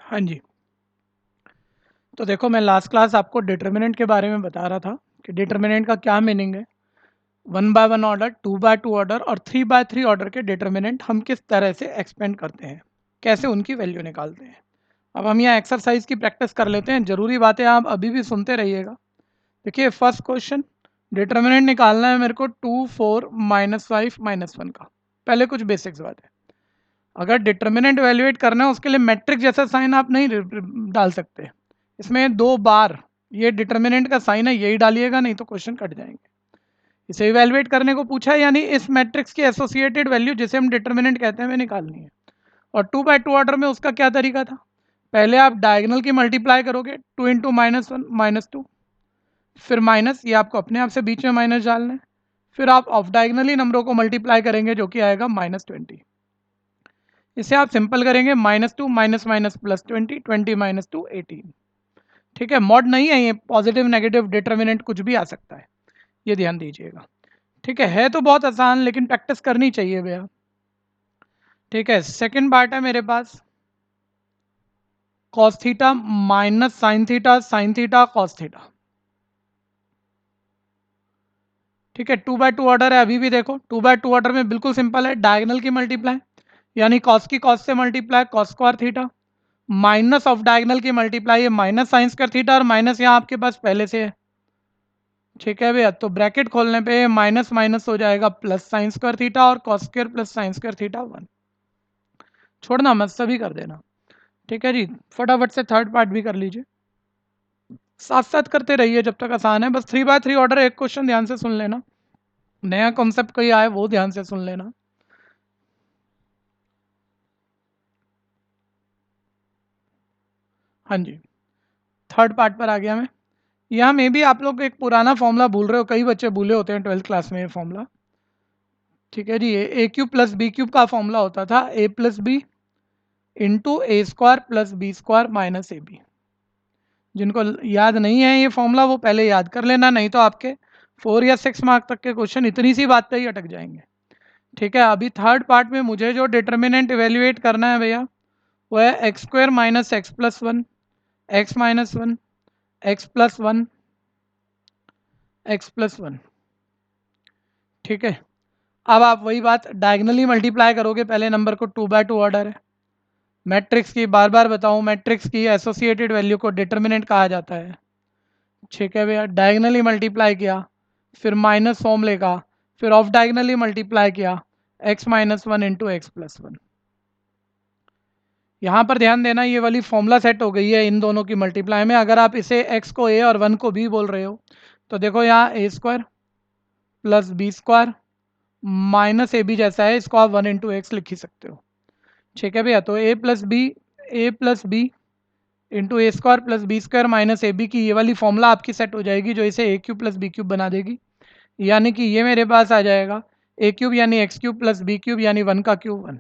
हाँ जी। तो देखो, मैं लास्ट क्लास आपको डिटर्मिनेंट के बारे में बता रहा था कि डिटर्मिनेंट का क्या मीनिंग है। 1 बाय 1 ऑर्डर, 2 बाय 2 ऑर्डर और 3 बाय 3 ऑर्डर के डिटर्मिनेंट हम किस तरह से एक्सपेंड करते हैं, कैसे उनकी वैल्यू निकालते हैं। अब हम यहाँ एक्सरसाइज की प्रैक्टिस कर लेते हैं। ज़रूरी बातें आप अभी भी सुनते रहिएगा। देखिए, फर्स्ट क्वेश्चन, डिटर्मिनेंट निकालना है मेरे को 2 4 -5 -1 का। पहले कुछ बेसिक्स बात है। अगर डिटर्मिनेंट वैल्यूएट करना है उसके लिए मैट्रिक्स जैसा साइन आप नहीं डाल सकते। इसमें 2 बार ये डिटर्मिनेंट का साइन है, यही डालिएगा, नहीं तो क्वेश्चन कट जाएंगे। इसे इवैल्यूएट करने को पूछा है, यानी इस मैट्रिक्स की एसोसिएटेड वैल्यू जिसे हम डिटर्मिनेंट कहते हैं, वे निकालनी है। और 2 बाय 2 ऑर्डर में उसका क्या तरीका था? पहले आप डायगोनल की मल्टीप्लाई करोगे, 2 इंटू -1 -2, फिर माइनस, ये आपको अपने आप से बीच में माइनस डालना है। फिर आप ऑफ डायगोनली नंबरों को मल्टीप्लाई करेंगे, जो कि आएगा -20। इसे आप सिंपल करेंगे, -2 माइनस माइनस +20, 20 -2 18। ठीक है, मॉड नहीं है ये, पॉजिटिव नेगेटिव डिटर्मिनेंट कुछ भी आ सकता है, ये ध्यान दीजिएगा। ठीक है तो बहुत आसान, लेकिन प्रैक्टिस करनी चाहिए भैया। ठीक है, सेकंड पार्ट है मेरे पास, cos theta minus sine theta cos theta. ठीक है, 2 बाय 2 ऑर्डर है। अभी भी देखो, 2 बाय 2 ऑर्डर में बिल्कुल सिंपल है, डायगोनल की मल्टीप्लाई, यानी कॉस की कॉस से multiply cos square theta, minus of diagonal की मल्टीप्लाई है माइनस साइन स्क्वायर थीटा, और माइनस यहाँ आपके पास पहले से है। ठीक है भैया, तो ब्रैकेट खोलने पे माइनस माइनस हो जाएगा प्लस साइन स्क्वायर थीटा, और cos square plus sine square theta 1। छोड़ना मत, सभी कर देना। ठीक है जी, फटाफट से थर्ड पार्ट भी कर लीजिए, साथ साथ करते रहिए जब तक आसान है। बस 3 बाय 3 ऑर्डर, एक क्वेश्चन ध्यान से सुन लेना, नया कॉन्सेप्ट कोई आए वो ध्यान से सुन लेना। हाँ जी, थर्ड पार्ट पर आ गया मैं। यहाँ में भी आप लोग एक पुराना फॉर्मूला भूल रहे हो, कई बच्चे भूले होते हैं 12th क्लास में ये फॉर्मूला। ठीक है जी, A cube plus B cube का फॉर्मूला होता था A plus B into A square plus B square minus A B. जिनको याद नहीं है ये फॉर्मूला, वो पहले याद कर लेना, नहीं तो आपके 4 या 6 मार्क तक के क्वेश्चन इतनी सी बात पे ही अटक जाएंगे। ठीक है, अभी थर्ड पार्ट में मुझे जो डिटर्मिनेंट इवेल्युएट करना है भैया, वो है x square minus x plus 1, x minus 1, x plus 1, x plus 1। ठीक है, अब आप वही बात डायगनली मल्टीप्लाई करोगे, पहले नंबर को 2 बाय 2 ऑर्डर है। मैट्रिक्स की बार बार बताऊं, मैट्रिक्स की एसोसिएटेड वैल्यू को डिटर्मिनेंट कहा जाता है। ठीक है भैया, डायगनली मल्टीप्लाई किया, फिर माइनस फॉर्म लेगा, फिर ऑफ डायगनली मल्टीप्लाई किया, x minus 1 into x plus 1। यहाँ पर ध्यान देना, ये वाली फॉर्मूला सेट हो गई है इन दोनों की मल्टीप्लाई में। अगर आप इसे x को a और 1 को b बोल रहे हो, तो देखो यहाँ A square plus B square minus A B जैसा है, इसको आप 1 इंटू एक्स लिख ही सकते हो। ठीक है भैया, तो A plus B into A square plus B square minus A B की ये वाली फॉर्मूला आपकी सेट हो जाएगी, जो इसे a cube plus B cube बना देगी। यानी कि ये मेरे पास आ जाएगा ए क्यूब यानी x cube plus B cube यानी 1 का क्यूब 1,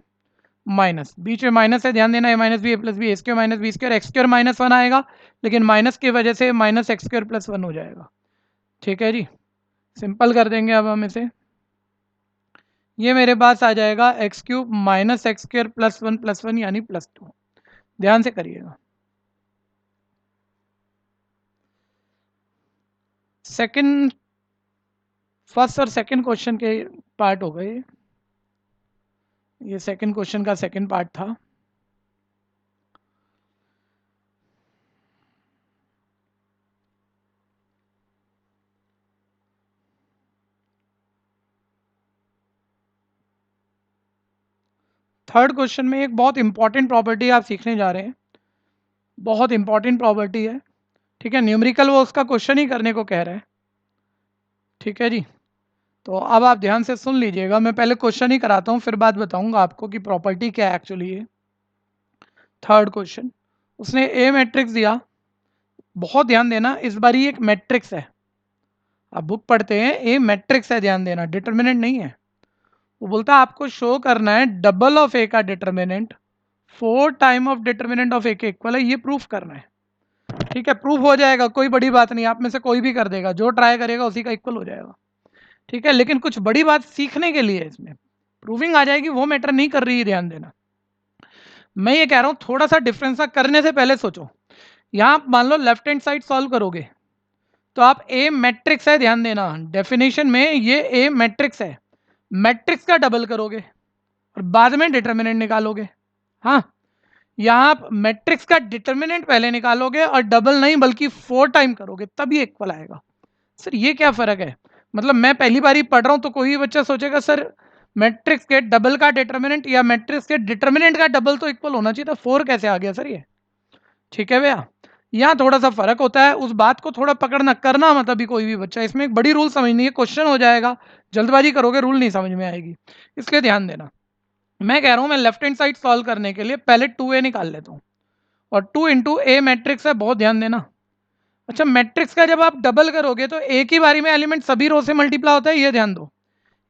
माइनस बीच में माइनस है, ध्यान देना, A minus B A plus B A square minus B square, x square minus 1 आएगा, लेकिन माइनस की वजह से माइनस एक्स स्क्वायर प्लस 1 हो जाएगा। ठीक है जी, सिंपल कर देंगे अब हम इसे। ये मेरे पास आ जाएगा x cube minus x square plus 1 यानी +2। ध्यान से करिएगा। सेकंड, फर्स्ट और सेकंड क्वेश्चन के पार्ट हो गए, ये सेकंड क्वेश्चन का सेकंड पार्ट था। थर्ड क्वेश्चन में एक बहुत इंपॉर्टेंट प्रॉपर्टी आप सीखने जा रहे हैं, बहुत इंपॉर्टेंट प्रॉपर्टी है। ठीक है, न्यूमेरिकल वो उसका क्वेश्चन ही करने को कह रहा है। ठीक है जी, तो अब आप ध्यान से सुन लीजिएगा, मैं पहले क्वेश्चन ही कराता हूँ, फिर बात बताऊंगा आपको कि प्रॉपर्टी क्या है एक्चुअली। ये थर्ड क्वेश्चन, उसने ए मैट्रिक्स दिया, बहुत ध्यान देना, इस बार ये एक मैट्रिक्स है। आप बुक पढ़ते हैं, ए मैट्रिक्स है, ध्यान देना, डिटर्मिनेंट नहीं है। वो बोलता है आपको शो करना है डबल ऑफ ए का determinant 4 time of determinant of ए के इक्वल है, ये प्रूफ करना है। ठीक है, प्रूफ हो जाएगा, कोई बड़ी बात नहीं, आप में से कोई भी कर देगा, जो ट्राई करेगा उसी का इक्वल हो जाएगा। ठीक है, लेकिन कुछ बड़ी बात सीखने के लिए इसमें प्रूविंग आ जाएगी, वो मैटर नहीं कर रही है, ध्यान देना। मैं ये कह रहा हूँ थोड़ा सा डिफरेंस करने से पहले सोचो। यहाँ मान लो लेफ्ट हैंड साइड सॉल्व करोगे तो आप ए मैट्रिक्स है, ध्यान देना डेफिनेशन में ये ए मैट्रिक्स है, मैट्रिक्स का डबल करोगे और बाद में डिटर्मिनेंट निकालोगे। हाँ, यहाँ आप मैट्रिक्स का डिटर्मिनेंट पहले निकालोगे और डबल नहीं बल्कि 4 टाइम करोगे तभी इक्वल आएगा। सर ये क्या फर्क है? मतलब मैं पहली बार ही पढ़ रहा हूँ तो कोई बच्चा सोचेगा सर मैट्रिक्स के डबल का डिटर्मिनेंट या मैट्रिक्स के डिटर्मिनेंट का डबल तो इक्वल होना चाहिए था, 4 कैसे आ गया सर ये? ठीक है भैया, यहाँ थोड़ा सा फर्क होता है, उस बात को थोड़ा पकड़ना करना मत अभी कोई भी बच्चा, इसमें एक बड़ी रूल समझनी है, क्वेश्चन हो जाएगा, जल्दबाजी करोगे रूल नहीं समझ में आएगी, इसलिए ध्यान देना। मैं कह रहा हूँ मैं लेफ्ट हैंड साइड सॉल्व करने के लिए पहले 2a निकाल लेता हूँ और 2 इंटू ए मैट्रिक्स है, बहुत ध्यान देना। अच्छा, मैट्रिक्स का जब आप डबल करोगे तो एक ही बारी में एलिमेंट सभी रो से मल्टीप्लाई होता है, ये ध्यान दो,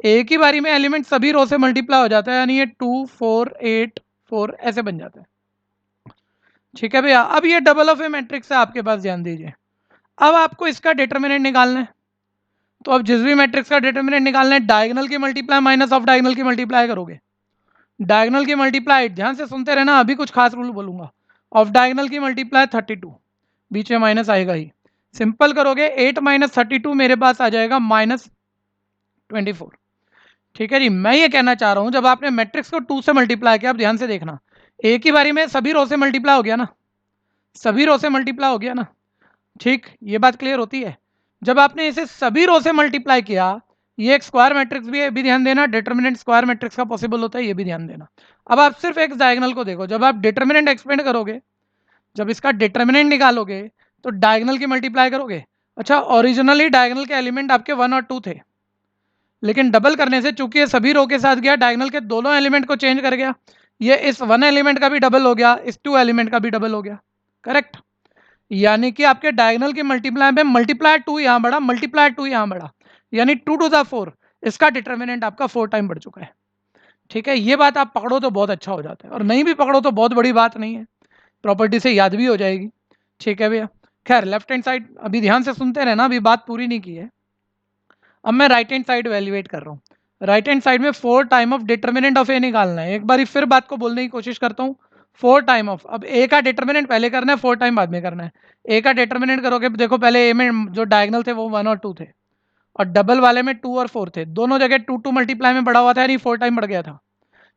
एक ही बारी में एलिमेंट सभी रो से मल्टीप्लाई हो जाता है, यानी ये 2 4 8 4 ऐसे बन जाता है। ठीक है भैया, अब ये डबल ऑफ ए मैट्रिक्स है आपके पास, ध्यान दीजिए। अब आपको इसका डिटर्मिनेंट निकालना है, तो अब जिस भी मैट्रिक्स का डिटर्मिनेंट निकालना है डायगोनल की मल्टीप्लाई माइनस ऑफ डायगोनल की मल्टीप्लाई करोगे। डायगोनल की मल्टीप्लाई ध्यान से सुनते रहना, अभी कुछ खास रूल बोलूंगा। ऑफ डायगोनल की मल्टीप्लाई 32, बीच में माइनस आएगा ही, सिंपल करोगे 8 माइनस 32 मेरे पास आ जाएगा -24। ठीक है जी, मैं ये कहना चाह रहा हूं जब आपने मैट्रिक्स को 2 से मल्टीप्लाई किया, आप ध्यान से देखना, एक ही बारी में सभी रो से मल्टीप्लाई हो गया ना, सभी रो से मल्टीप्लाई हो गया ना। ठीक, ये बात क्लियर होती है। जब आपने इसे सभी रो से मल्टीप्लाई किया, ये एक स्क्वायर मैट्रिक्स भी है, भी ध्यान देना, डिटर्मिनेंट स्क्वायर मैट्रिक्स का पॉसिबल होता है, ये भी ध्यान देना। अब आप सिर्फ एक डायगोनल को देखो, जब आप डिटर्मिनेंट एक्सपेंड करोगे, जब इसका डिटर्मिनेंट निकालोगे तो डायगोनल की मल्टीप्लाई करोगे। अच्छा, ओरिजिनली डायगोनल के एलिमेंट आपके 1 और 2 थे, लेकिन डबल करने से चूंकि ये सभी रो के साथ गया, डायगोनल के दोनों एलिमेंट को चेंज कर गया, ये इस 1 एलिमेंट का भी डबल हो गया, इस 2 एलिमेंट का भी डबल हो गया। करेक्ट, यानी कि आपके डायगोनल के मल्टीप्लाई में मल्टीप्लाई 2 यहाँ बढ़ा, मल्टीप्लाई 2 यहाँ बढ़ा, यानी 2 टू द 4, इसका डिटर्मिनेंट आपका 4 टाइम बढ़ चुका है। ठीक है, ये बात आप पकड़ो तो बहुत अच्छा हो जाता है, और नहीं भी पकड़ो तो बहुत बड़ी बात नहीं है, प्रॉपर्टी से याद भी हो जाएगी। ठीक है भैया, खैर लेफ्ट हैंड साइड अभी ध्यान से सुनते रहना, अभी बात पूरी नहीं की है। अब मैं राइट हैंड साइड वैल्यूएट कर रहा हूँ, राइट हैंड साइड में 4 टाइम ऑफ डिटर्मिनेंट ऑफ ए निकालना है। एक बारी फिर बात को बोलने की कोशिश करता हूँ, 4 टाइम ऑफ, अब ए का डिटर्मिनेंट पहले करना है, 4 टाइम बाद में करना है। ए का डिटर्मिनेंट करोगे, देखो पहले ए में जो डायगोनल थे वो 1 और 2 थे, और डबल वाले में 2 और 4 थे, दोनों जगह 2 2 मल्टीप्लाई में बढ़ा हुआ था, यानी 4 टाइम बढ़ गया था।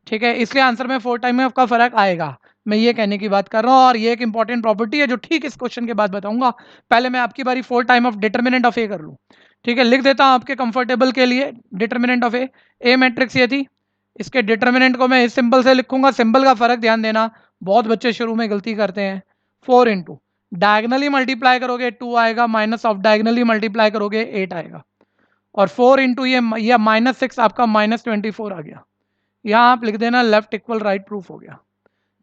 ठीक है, इसलिए आंसर में 4 टाइम में आपका फर्क आएगा, मैं ये कहने की बात कर रहा हूँ, और ये एक इंपॉर्टेंट प्रॉपर्टी है जो ठीक इस क्वेश्चन के बाद बताऊंगा। पहले मैं आपकी बारी 4 टाइम ऑफ डिटर्मिनेंट ऑफ ए कर लूँ। ठीक है, लिख देता हूँ आपके कंफर्टेबल के लिए, डिटर्मिनेंट ऑफ ए मैट्रिक्स ये थी, इसके डिटर्मिनेंट को मैं इस सिंबल से लिखूंगा, सिंबल का फर्क ध्यान देना, बहुत बच्चे शुरू में गलती करते हैं। 4 इंटू डायगनली मल्टीप्लाई करोगे 2 आएगा, माइनस ऑफ डायगनली मल्टीप्लाई करोगे 8 आएगा, और 4 इंटू ये -6 आपका -24 आ गया। यहाँ आप लिख देना लेफ्ट इक्वल राइट, प्रूफ हो गया।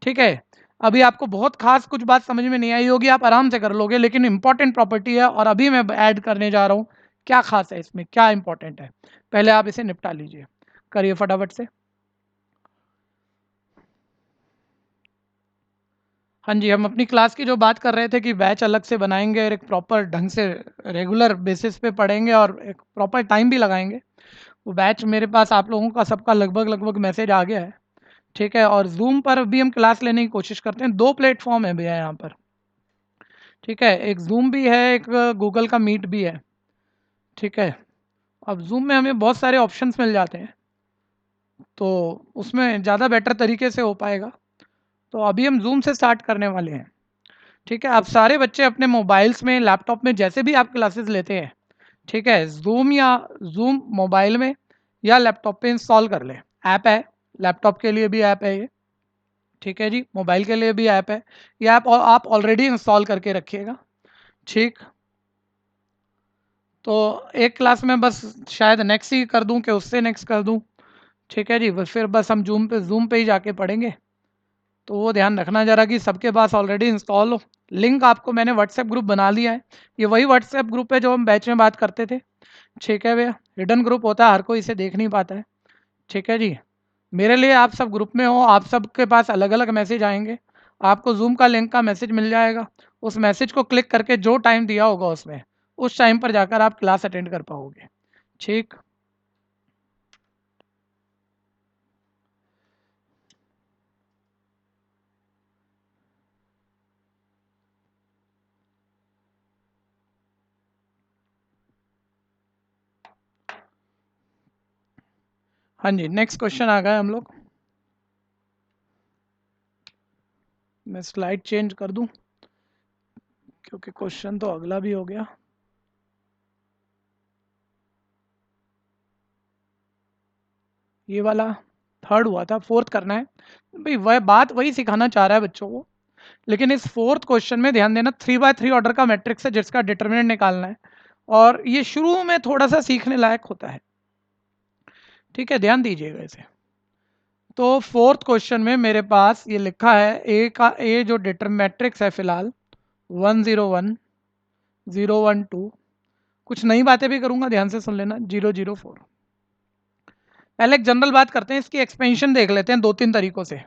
ठीक है, अभी आपको बहुत खास कुछ बात समझ में नहीं आई होगी, आप आराम से कर लोगे, लेकिन इंपॉर्टेंट प्रॉपर्टी है, और अभी मैं ऐड करने जा रहा हूँ क्या खास है इसमें, क्या इंपॉर्टेंट है, पहले आप इसे निपटा लीजिए, करिए फटाफट से। हाँ जी, हम अपनी क्लास की जो बात कर रहे थे कि बैच अलग से बनाएंगे और एक प्रॉपर ढंग से रेगुलर बेसिस पे पढ़ेंगे और एक प्रॉपर टाइम भी लगाएंगे। वो बैच मेरे पास आप लोगों का सबका लगभग लगभग मैसेज आ गया है। ठीक है, और जूम पर भी हम क्लास लेने की कोशिश करते हैं, 2 प्लेटफॉर्म है भैया यहाँ पर। ठीक है, एक जूम भी है, एक गूगल का मीट भी है। ठीक है, अब जूम में हमें बहुत सारे ऑप्शंस मिल जाते हैं, तो उसमें ज़्यादा बेटर तरीके से हो पाएगा। तो अभी हम जूम से स्टार्ट करने वाले हैं। ठीक है, आप सारे बच्चे अपने मोबाइल्स में, लैपटॉप में, जैसे भी आप क्लासेस लेते हैं, ठीक है, जूम मोबाइल में या लैपटॉप पे इंस्टॉल कर लें। ऐप है, लैपटॉप के लिए भी ऐप है ये। ठीक है जी, मोबाइल के लिए भी ऐप है, ये ऐप आप ऑलरेडी इंस्टॉल करके रखिएगा। ठीक, तो एक क्लास में बस शायद नेक्स्ट ही कर दूं कि उससे नेक्स्ट कर दूं। ठीक है जी, बस फिर बस हम जूम पे ही जाके पढ़ेंगे, तो वो ध्यान रखना जरा कि सबके पास ऑलरेडी इंस्टॉल हो। लिंक आपको मैंने व्हाट्सएप ग्रुप बना लिया है, ये वही व्हाट्सएप ग्रुप है जो हम बैच में बात करते थे। ठीक है भैया, हिडन ग्रुप होता है, हर कोई इसे देख नहीं पाता है। ठीक है जी, मेरे लिए आप सब ग्रुप में हो, आप सबके पास अलग अलग मैसेज आएंगे, आपको जूम का लिंक का मैसेज मिल जाएगा, उस मैसेज को क्लिक करके जो टाइम दिया होगा उसमें, उस टाइम पर जाकर आप क्लास अटेंड कर पाओगे। ठीक, हाँ जी, नेक्स्ट क्वेश्चन आ गए हम लोग। मैं स्लाइड चेंज कर दूं क्योंकि क्वेश्चन तो अगला भी हो गया। ये वाला थर्ड हुआ था, फोर्थ करना है भाई। वह बात वही सिखाना चाह रहा है बच्चों को, लेकिन इस फोर्थ क्वेश्चन में ध्यान देना 3x3 ऑर्डर का मैट्रिक्स है जिसका डिटर्मिनेंट निकालना है, और ये शुरू में थोड़ा सा सीखने लायक होता है, ठीक है, ध्यान दीजिएगा इसे। तो फोर्थ क्वेश्चन में मेरे पास ये लिखा है ए जो मैट्रिक्स है फिलहाल 101 012, कुछ नई बातें भी करूंगा, ध्यान से सुन लेना, 004। पहले एक जनरल बात करते हैं, इसकी एक्सपेंशन देख लेते हैं दो तीन तरीकों से,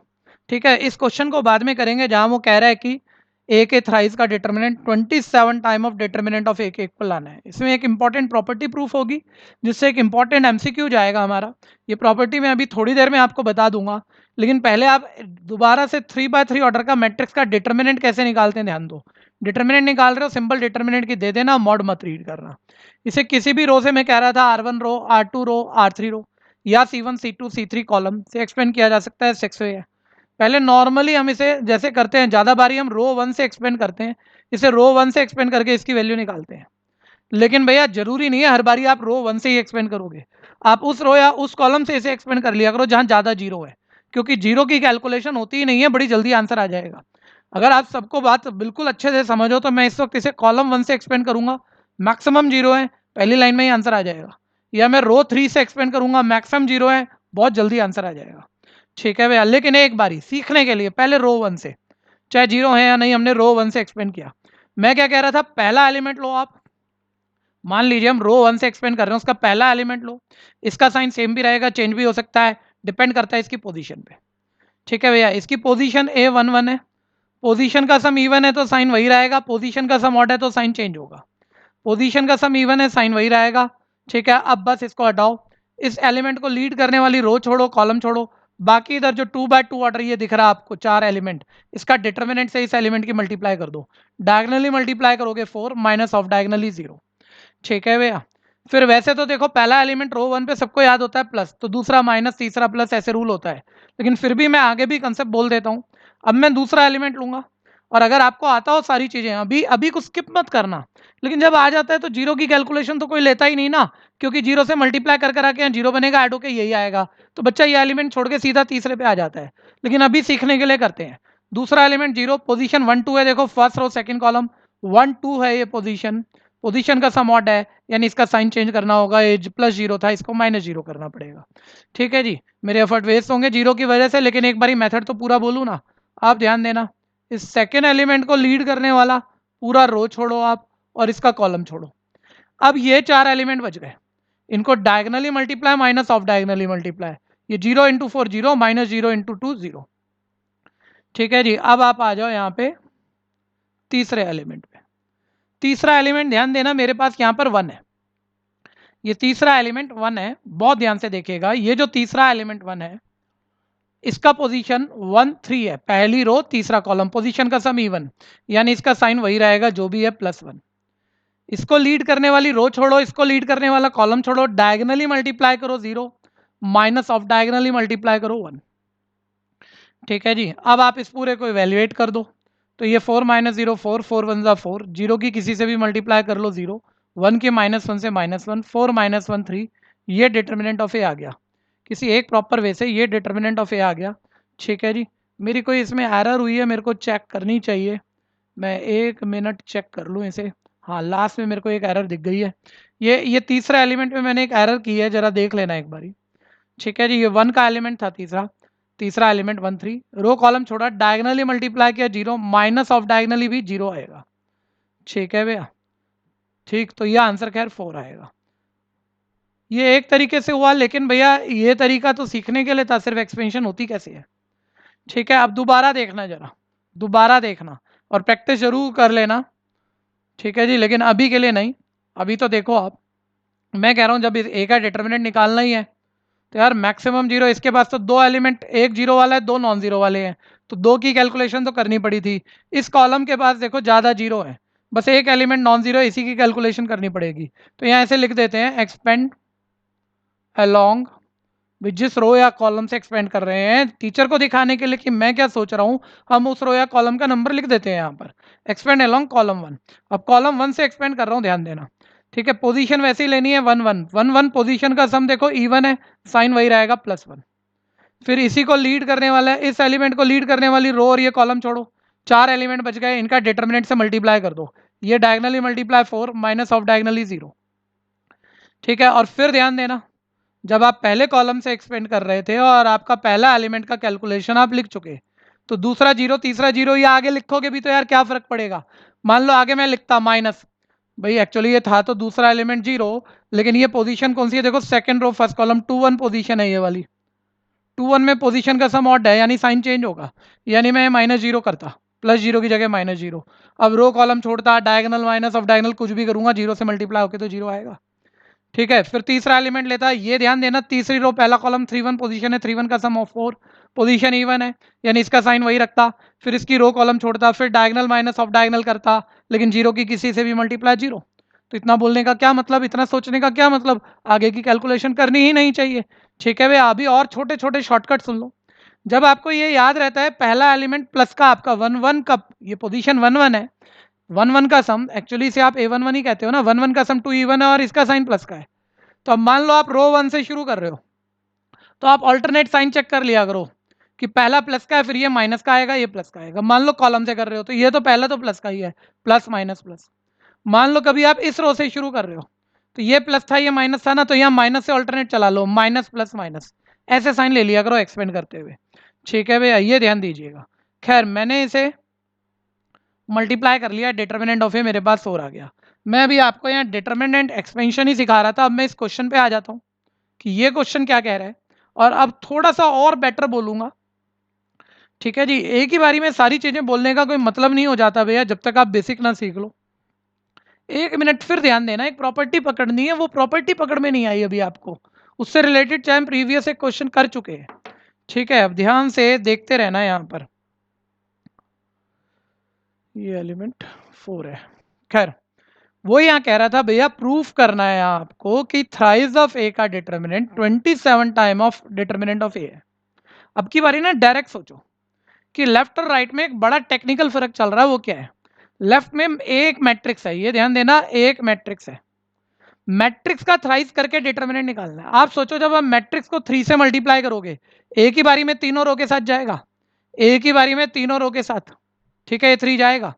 ठीक है। इस क्वेश्चन को बाद में करेंगे जहां वो कह रहा है कि ए के थ्राइस का determinant 27 time of determinant of ए के इक्वल लाना है। इसमें एक इंपॉर्टेंट प्रॉपर्टी प्रूफ होगी जिससे एक इंपॉर्टेंट एमसीक्यू जाएगा हमारा। ये प्रॉपर्टी मैं अभी थोड़ी देर में आपको बता दूंगा, लेकिन पहले आप दोबारा से 3x3 ऑर्डर का मैट्रिक्स का डिटर्मिनेंट कैसे निकालते हैं ध्यान दो। डिटर्मिनेंट निकाल रहे हो, सिंपल डिटर्मिनेंट की दे देना, मॉड मत रीड करना। इसे किसी भी रो से मैं कह रहा था R1 रो, R2 रो, R3 रो, या C1 C2 C3 कॉलम से एक्सपेंड किया जा सकता है 6 वे। पहले नॉर्मली हम इसे जैसे करते हैं, ज़्यादा बारी हम रो 1 से एक्सपेंड करते हैं, इसे रो 1 से एक्सपेंड करके इसकी वैल्यू निकालते हैं। लेकिन भैया जरूरी नहीं है हर बारी आप रो 1 से ही एक्सपेंड करोगे, आप उस रो या उस कॉलम से इसे एक्सपेंड कर लिया करो जहां ज़्यादा जीरो है, क्योंकि जीरो की कैलकुलेशन होती ही नहीं है, बड़ी जल्दी आंसर आ जाएगा। अगर आप सबको बात बिल्कुल अच्छे से समझो तो मैं इस वक्त इसे कॉलम 1 से एक्सपेंड करूंगा, मैक्सिमम जीरो है, पहली लाइन में ही आंसर आ जाएगा। या मैं रो 3 से एक्सपेंड करूंगा, मैक्सिमम जीरो है, बहुत जल्दी आंसर आ जाएगा, ठीक है भैया। लेकिन एक बारी सीखने के लिए पहले रो 1 से, चाहे जीरो है या नहीं, हमने रो 1 से एक्सपेंड किया। मैं क्या कह रहा था, पहला एलिमेंट लो आप, मान लीजिए हम रो 1 से एक्सपेंड कर रहे हैं, उसका पहला एलिमेंट लो, इसका साइन सेम भी रहेगा, चेंज भी हो सकता है, डिपेंड करता है इसकी पोजीशन पे, ठीक है भैया। इसकी पोजीशन A11 है, पोजीशन का सम इवन है तो साइन वही रहेगा, पोजीशन का सम ऑड है तो साइन चेंज होगा। पोजीशन का सम इवन है, साइन वही रहेगा, ठीक है। अब बस इसको हटाओ, इस एलिमेंट को लीड करने वाली रो छोड़ो, कॉलम छोड़ो, बाकी इधर जो 2x2 ऑर्डर ये दिख रहा है आपको, चार एलिमेंट, इसका डिटर्मिनेंट से इस एलिमेंट की मल्टीप्लाई कर दो। डायगनली मल्टीप्लाई करोगे 4 माइनस ऑफ डायगनली 0, ठीक है भैया। फिर वैसे तो देखो पहला एलिमेंट रो 1 पे सबको याद होता है प्लस, तो दूसरा माइनस, तीसरा प्लस, ऐसे रूल होता है, लेकिन फिर भी मैं आगे भी कंसेप्ट बोल देता हूँ। अब मैं दूसरा एलिमेंट लूंगा, और अगर आपको आता हो सारी चीजें, अभी अभी को स्किप मत करना, लेकिन जब आ जाता है तो जीरो की कैलकुलेशन तो कोई लेता ही नहीं ना, क्योंकि जीरो से मल्टीप्लाई कर आके जीरो बनेगा, ऐड होके यही आएगा, तो बच्चा ये एलिमेंट छोड़ के सीधा तीसरे पे आ जाता है। लेकिन अभी सीखने के लिए करते हैं। दूसरा एलिमेंट जीरो, पोजीशन 1 2 है, देखो फर्स्ट रो सेकंड कॉलम 1 2 है, ये पोजीशन, पोजीशन का सम ऑड है, यानी इसका साइन चेंज करना होगा, ये प्लस जीरो था, इसको माइनस जीरो करना पड़ेगा, ठीक है जी। मेरे एफर्ट वेस्ट होंगे जीरो की वजह से, लेकिन एक बारी मेथड तो पूरा बोलूँ ना, आप ध्यान देना। इस सेकेंड एलिमेंट को लीड करने वाला पूरा रो छोड़ो आप, और इसका कॉलम छोड़ो। अब ये चार एलिमेंट बच गए, इनको diagonally multiply minus of diagonally multiply, ये 0 × 4 0 माइनस 0 × 2 0, ठीक है जी। अब आप आ जाओ यहाँ पे तीसरे एलिमेंट पे। तीसरा एलिमेंट ध्यान देना, मेरे पास यहाँ पर 1 है, ये तीसरा एलिमेंट 1 है, बहुत ध्यान से देखिएगा। ये जो तीसरा एलिमेंट 1 है, इसका पोजीशन 1 3 है, पहली रो तीसरा कॉलम, पोजीशन का सम इवन, यानी इसका साइन वही रहेगा जो भी है, +1। इसको लीड करने वाली रो छोड़ो, इसको लीड करने वाला कॉलम छोड़ो, डायगनली मल्टीप्लाई करो 0 माइनस ऑफ डायगनली मल्टीप्लाई करो 1, ठीक है जी। अब आप इस पूरे को इवेल्युएट कर दो, तो ये 4 - 0 4 4 1 4, जीरो की किसी से भी मल्टीप्लाई कर लो 0, 1 के -1 से -1, 4 - 1 3, ये डिटर्मिनेंट ऑफ ए आ गया। किसी एक प्रॉपर वे से ये डिटर्मिनेंट ऑफ ए आ गया, ठीक है जी। मेरी कोई इसमें एरर हुई है, मेरे को चेक करनी चाहिए, मैं 1 मिनट चेक कर लूँ इसे। हाँ, लास्ट में मेरे को एक एरर दिख गई है, ये तीसरा एलिमेंट में मैंने एक एरर की है, जरा देख लेना एक बारी, ठीक है जी। ये 1 का एलिमेंट था तीसरा, तीसरा एलिमेंट 1 3, रो कॉलम छोड़ा, डायगनली मल्टीप्लाई किया 0 माइनस ऑफ डायगनली भी 0 आएगा, ठीक है भैया। ठीक, तो ये आंसर खैर 4 आएगा। ये एक तरीके से हुआ, लेकिन भैया ये तरीका तो सीखने के लिए था, सिर्फ एक्सपेंशन होती कैसे है, ठीक है। अब दोबारा देखना, जरा दोबारा देखना और प्रैक्टिस जरूर कर लेना, ठीक है जी, लेकिन अभी के लिए नहीं। अभी तो देखो आप, मैं कह रहा हूँ जब ए का डिटर्मिनेंट निकालना ही है, तो यार मैक्सिमम जीरो, इसके पास तो दो एलिमेंट, एक जीरो वाला है, दो नॉन जीरो वाले हैं, तो दो की कैलकुलेशन तो करनी पड़ी थी। इस कॉलम के पास देखो ज़्यादा जीरो है, बस एक एलिमेंट नॉन जीरो, इसी की कैलकुलेशन करनी पड़ेगी। तो यहाँ ऐसे लिख देते हैं, एक्सपेंड अलोंग जिस रो या कॉलम से एक्सपेंड कर रहे हैं, टीचर को दिखाने के लिए कि मैं क्या सोच रहा हूं, हम उस रो या कॉलम का नंबर लिख देते हैं यहाँ पर, एक्सपेंड अलोंग कॉलम 1। अब कॉलम 1 से एक्सपेंड कर रहा हूँ, ध्यान देना, ठीक है। पोजीशन वैसे ही लेनी है 1 1 1 1, पोजीशन का सम देखो इवन है, साइन वही रहेगा +1। फिर इसी को लीड करने वाला है, इस एलिमेंट को लीड करने वाली रो और ये कॉलम छोड़ो, 4 एलिमेंट बच गए, इनका डिटर्मिनेंट से मल्टीप्लाई कर दो, ये diagonally multiply 4 minus of diagonally 0, ठीक है। और फिर ध्यान देना, जब आप पहले कॉलम से एक्सपेंड कर रहे थे और आपका पहला एलिमेंट का कैलकुलेशन आप लिख चुके, तो दूसरा जीरो तीसरा जीरो ये आगे लिखोगे भी तो यार क्या फर्क पड़ेगा। मान लो आगे मैं लिखता माइनस, भाई एक्चुअली ये था तो दूसरा एलिमेंट जीरो, लेकिन ये पोजीशन कौन सी है, देखो second row first column 2 1 position है ये वाली, 2 1 में पोजीशन का सम ऑड है, यानी साइन चेंज होगा, यानी मैं -0 करता, +0 की जगह -0। अब रो कॉलम छोड़ता, डायगनल माइनस ऑफ डायगनल कुछ भी करूंगा, जीरो से मल्टीप्लाई होकर तो जीरो आएगा, ठीक है। फिर तीसरा एलिमेंट लेता है, ये ध्यान देना तीसरी रो पहला कॉलम 3 1 पोजीशन है, 3 1 का सम ऑफ 4, पोजीशन इवन है, यानी इसका साइन वही रखता। फिर इसकी रो कॉलम छोड़ता, फिर डायगनल माइनस ऑफ डायगनल करता, लेकिन जीरो की किसी से भी मल्टीप्लाई जीरो। तो इतना बोलने का क्या मतलब, इतना सोचने का क्या मतलब, आगे की कैलकुलेशन करनी ही नहीं चाहिए, ठीक है भैया। अभी और छोटे छोटे शॉर्टकट सुन लो। जब आपको ये याद रहता है पहला एलिमेंट प्लस का आपका 1 1 का, ये पोजीशन 1 1 है, 1 1 का सम एक्चुअली इसे आप A11 ही कहते हो ना, 1 1 का सम 2 इवन है और इसका साइन प्लस का है। तो अब मान लो आप रो 1 से शुरू कर रहे हो, तो आप ऑल्टरनेट साइन चेक कर लिया करो कि पहला प्लस का है, फिर ये माइनस का आएगा, ये प्लस का आएगा। मान लो कॉलम से कर रहे हो तो ये तो पहला तो प्लस का ही है, प्लस माइनस प्लस। मान लो कभी आप इस रो से शुरू कर रहे हो, तो ये प्लस था ये माइनस था ना, तो यहाँ माइनस से ऑल्टरनेट चला लो, माइनस प्लस माइनस, ऐसे साइन ले लिया करो एक्सपेंड करते हुए, ठीक है भैया, ये ध्यान दीजिएगा। खैर मैंने इसे मल्टीप्लाई कर लिया, डिटर्मिनेंट ऑफ ए मेरे पास 4 आ गया। मैं अभी आपको यहाँ डिटर्मिनेंट एक्सपेंशन ही सिखा रहा था, अब मैं इस क्वेश्चन पे आ जाता हूँ कि ये क्वेश्चन क्या कह रहा है, और अब थोड़ा सा और बेटर बोलूंगा, ठीक है जी। एक ही बारी में सारी चीजें बोलने का कोई मतलब नहीं हो जाता भैया, जब तक आप बेसिक ना सीख लो। एक मिनट फिर ध्यान देना, एक प्रॉपर्टी पकड़नी है, वो प्रॉपर्टी पकड़ में नहीं आई अभी आपको, उससे रिलेटेड चाहे हम प्रीवियस एक क्वेश्चन कर चुके हैं, ठीक है। अब ध्यान से देखते रहना, यहाँ पर ये एलिमेंट 4 है। खैर वो यहाँ कह रहा था भैया प्रूफ करना है आपको कि थ्राइस ऑफ ए का determinant 27 time of determinant of A है। अब की बारी ना डायरेक्ट सोचो कि लेफ्ट और राइट में एक बड़ा टेक्निकल फर्क चल रहा है, वो क्या है। लेफ्ट में एक मैट्रिक्स है, ये ध्यान देना, एक मैट्रिक्स है, मैट्रिक्स का थ्राइस करके डिटर्मिनेंट निकालना है। आप सोचो जब आप मैट्रिक्स को 3 से मल्टीप्लाई करोगे, एक ही बारी में तीनों रो के साथ जाएगा, एक ही बारी में तीनों रो के साथ, ठीक है, ये 3 जाएगा।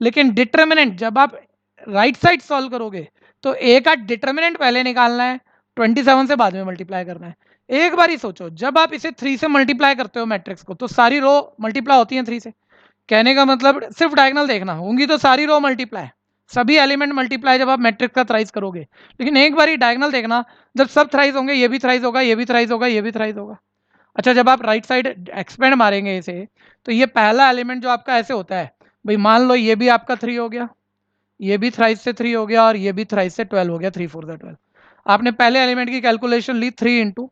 लेकिन डिटर्मिनेंट जब आप राइट साइड सॉल्व करोगे, तो ए का डिटर्मिनेंट पहले निकालना है, 27 से बाद में मल्टीप्लाई करना है। एक बार ही सोचो, जब आप इसे 3 से मल्टीप्लाई करते हो मैट्रिक्स को, तो सारी रो मल्टीप्लाई होती हैं 3 से। कहने का मतलब सिर्फ डायगोनल देखना होंगी तो सारी रो मल्टीप्लाई, सभी एलिमेंट मल्टीप्लाई जब आप मैट्रिक्स का थ्राइस करोगे। लेकिन एक बार ही डायगोनल देखना, जब सब थ्राइस होंगे, ये भी थ्राइस होगा, ये भी थ्राइस होगा, ये भी थ्राइस होगा। अच्छा जब आप राइट साइड एक्सपेंड मारेंगे इसे, तो ये पहला एलिमेंट जो आपका ऐसे होता है, भाई मान लो ये भी आपका 3 हो गया, ये भी थ्राइस से 3 हो गया, और ये भी थ्राइस से 12 हो गया, 3 4 12। आपने पहले एलिमेंट की कैलकुलेशन ली 3 इंटू,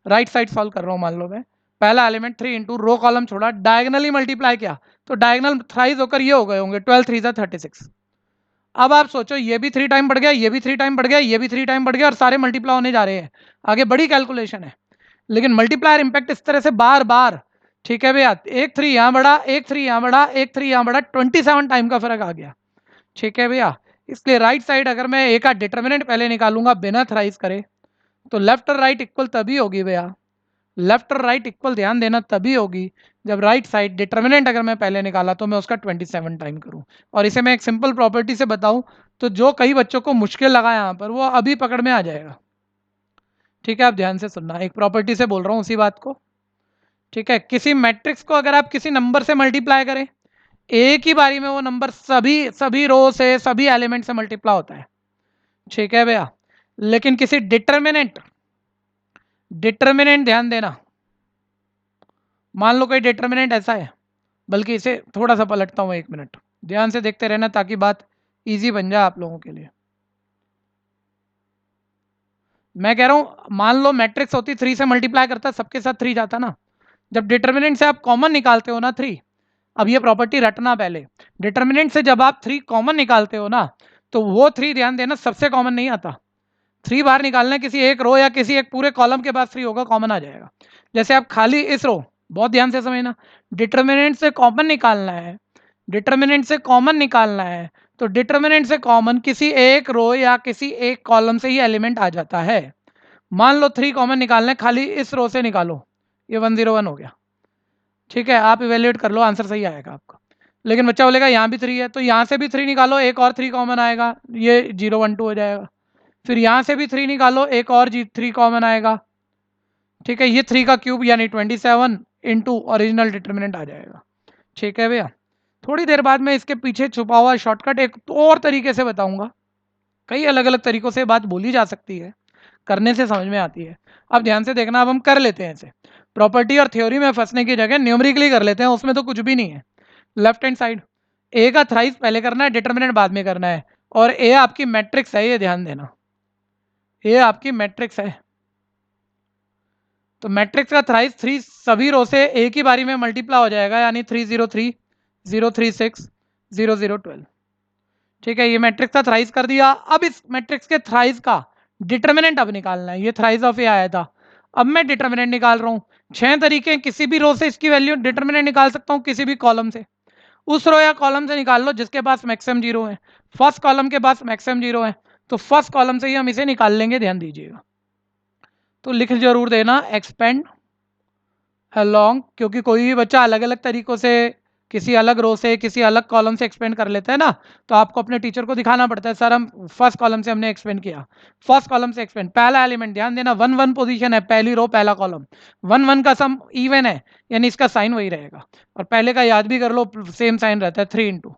राइट साइड सॉल्व कर रहा हूँ मान लो मैं, पहला एलिमेंट 3 इंटू रो कॉलम छोड़ा, डायगनली मल्टीप्लाई किया, तो डायगनल थ्राइस होकर ये हो गए होंगे 12 3 36। अब आप सोचो ये भी 3 टाइम बढ़ गया, ये भी 3 टाइम बढ़ गया, ये भी 3 टाइम बढ़ गया, और सारे मल्टीप्लाई होने जा रहे हैं। आगे बड़ी कैलकुलेशन है, लेकिन मल्टीप्लायर इंपैक्ट इस तरह से बार बार, ठीक है भैया, एक 3 यहाँ बढ़ा, एक 3 यहाँ बढ़ा, एक 3 यहाँ बढ़ा, 27 टाइम का फर्क आ गया, ठीक है भैया। इसलिए राइट साइड अगर मैं ए का डिटर्मिनेंट पहले निकालूंगा बिना थ्राइस करे, तो लेफ्ट और राइट इक्वल तभी होगी भैया, लेफ्ट और राइट इक्वल ध्यान देना तभी होगी जब राइट साइड डिटर्मिनेंट अगर मैं पहले निकाला तो मैं उसका 27 टाइम करूं। और इसे मैं एक सिंपल प्रॉपर्टी से बताऊं, तो जो कई बच्चों को मुश्किल लगा यहाँ पर, वो अभी पकड़ में आ जाएगा, ठीक है। आप ध्यान से सुनना, एक प्रॉपर्टी से बोल रहा हूँ उसी बात को, ठीक है। किसी मैट्रिक्स को अगर आप किसी नंबर से मल्टीप्लाई करें, एक ही बारी में वो नंबर सभी सभी रो से सभी एलिमेंट से मल्टीप्लाई होता है, ठीक है भैया। लेकिन किसी डिटर्मिनेंट, डिटर्मिनेंट ध्यान देना, मान लो कोई डिटर्मिनेंट ऐसा है, बल्कि इसे थोड़ा सा पलटता हूं, 1 मिनट ध्यान से देखते रहना ताकि बात इजी बन जाए आप लोगों के लिए। मैं कह रहा हूं मान लो मैट्रिक्स होती 3 से मल्टीप्लाई करता, सबके साथ 3 जाता ना, जब डिटर्मिनेंट से आप कॉमन निकालते हो ना 3, अब ये प्रॉपर्टी रटना पहले, डिटर्मिनेंट से जब आप 3 कॉमन निकालते हो ना, तो वो 3 ध्यान देना सबसे कॉमन नहीं आता, 3 बाहर निकालना है, किसी एक रो या किसी एक पूरे कॉलम के पास 3 होगा, कॉमन आ जाएगा। जैसे आप खाली इस रो, बहुत ध्यान से समझना, डिटर्मिनेंट से कॉमन निकालना है, डिटर्मिनेंट से कॉमन निकालना है, तो डिटर्मिनेंट से कॉमन किसी एक रो या किसी एक कॉलम से ही एलिमेंट आ जाता है। मान लो 3 कॉमन निकालना है, खाली इस रो से निकालो, ये 101 हो गया। ठीक है, आप इवेल्युएट कर लो, आंसर सही आएगा आपका। लेकिन बच्चा बोलेगा यहाँ भी 3 है, तो यहाँ से भी 3 निकालो, एक और 3 कॉमन आएगा, ये 012 हो जाएगा। फिर यहाँ से भी 3 निकालो, एक और 3 कॉमन आएगा। ठीक है, ये 3 का क्यूब यानी 27 इंटू ओरिजिनल डिटर्मिनेंट आ जाएगा। ठीक है भैया, थोड़ी देर बाद मैं इसके पीछे छुपा हुआ शॉर्टकट एक और तरीके से बताऊंगा। कई अलग अलग तरीकों से बात बोली जा सकती है, करने से समझ में आती है। अब ध्यान से देखना, अब हम कर लेते हैं इसे। प्रॉपर्टी और थ्योरी में फंसने की जगह न्यूमेरिकली कर लेते हैं, उसमें तो कुछ भी नहीं है। लेफ्ट हैंड साइड, ए का थ्राइस पहले करना है, डिटर्मिनेंट बाद में करना है। और ए आपकी मैट्रिक्स है, ये ध्यान देना, ए आपकी मैट्रिक्स है। तो मैट्रिक्स का थ्राइस 3 सभी रो से एक ही बारी में मल्टीप्लाई हो जाएगा, यानी 303 036 0012। ठीक है, ये मैट्रिक्स का थ्राइस कर दिया। अब इस मैट्रिक्स के थ्राइस का डिटर्मिनेंट अब निकालना है। ये थ्राइस ऑफ ए आया था, अब मैं डिटर्मिनेंट निकाल रहा हूँ। 6 तरीके हैं, किसी भी रो से इसकी वैल्यू डिटर्मिनेंट निकाल सकता हूँ, किसी भी कॉलम से। उस रो या कॉलम से निकाल लो जिसके पास मैक्सिमम 0 है। फर्स्ट कॉलम के पास मैक्सिमम 0 है, तो फर्स्ट कॉलम से ही हम इसे निकाल लेंगे, ध्यान दीजिएगा। तो लिख जरूर देना एक्सपेंड अलोंग, क्योंकि कोई भी बच्चा अलग अलग तरीकों से किसी अलग रो से किसी अलग कॉलम से एक्सपेंड कर लेता है ना, तो आपको अपने टीचर को दिखाना पड़ता है, सर हम फर्स्ट कॉलम से हमने एक्सपेंड किया। फर्स्ट कॉलम से एक्सपेंड, पहला एलिमेंट ध्यान देना 1 1 पोजीशन है, पहली रो पहला कॉलम, 1 1 का सम इवन है, यानी इसका साइन वही रहेगा। और पहले का याद भी कर लो, सेम साइन रहता है 3 इंटू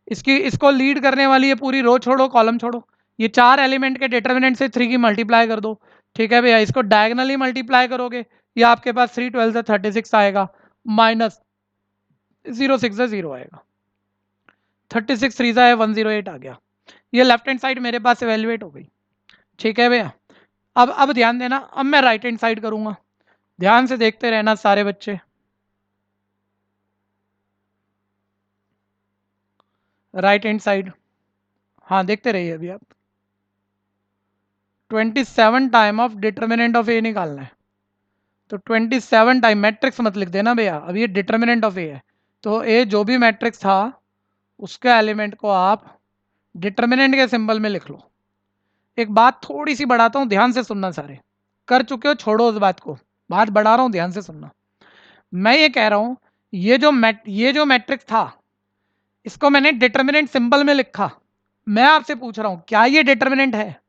इसकी, इसको लीड करने वाली ये पूरी रो छोड़ो कॉलम छोड़ो, ये 4 एलिमेंट के डिटर्मिनेंट से 3 की मल्टीप्लाई कर दो। ठीक है भैया, इसको डायगनली मल्टीप्लाई करोगे, ये आपके पास 3 12 से 36 आएगा, माइनस 06 से 0 आएगा, 36 3 है 108 आ गया। ये लेफ्ट हैंड साइड मेरे पास इवेल्युएट हो गई। ठीक है भैया, अब ध्यान देना, अब मैं राइट हैंड साइड करूंगा, ध्यान से देखते रहना सारे बच्चे। राइट हैंड साइड, हाँ देखते रहिए अभी आप। 27 टाइम ऑफ डिटर्मिनेंट ऑफ ए निकालना है, तो 27 टाइम, मैट्रिक्स मत लिख देना भैया, अब ये डिटर्मिनेंट ऑफ ए है, तो ए जो भी मैट्रिक्स था उसके एलिमेंट को आप डिटर्मिनेंट के सिंबल में लिख लो। एक बात थोड़ी सी बढ़ाता हूँ, ध्यान से सुनना सारे, कर चुके हो छोड़ो उस बात को, बात बढ़ा रहा हूँ, ध्यान से सुनना। मैं ये कह रहा हूँ, ये जो मैट्रिक्स था इसको मैंने डिटर्मिनेंट सिंबल में लिखा, मैं आपसे पूछ रहा हूँ क्या ये डिटर्मिनेंट है?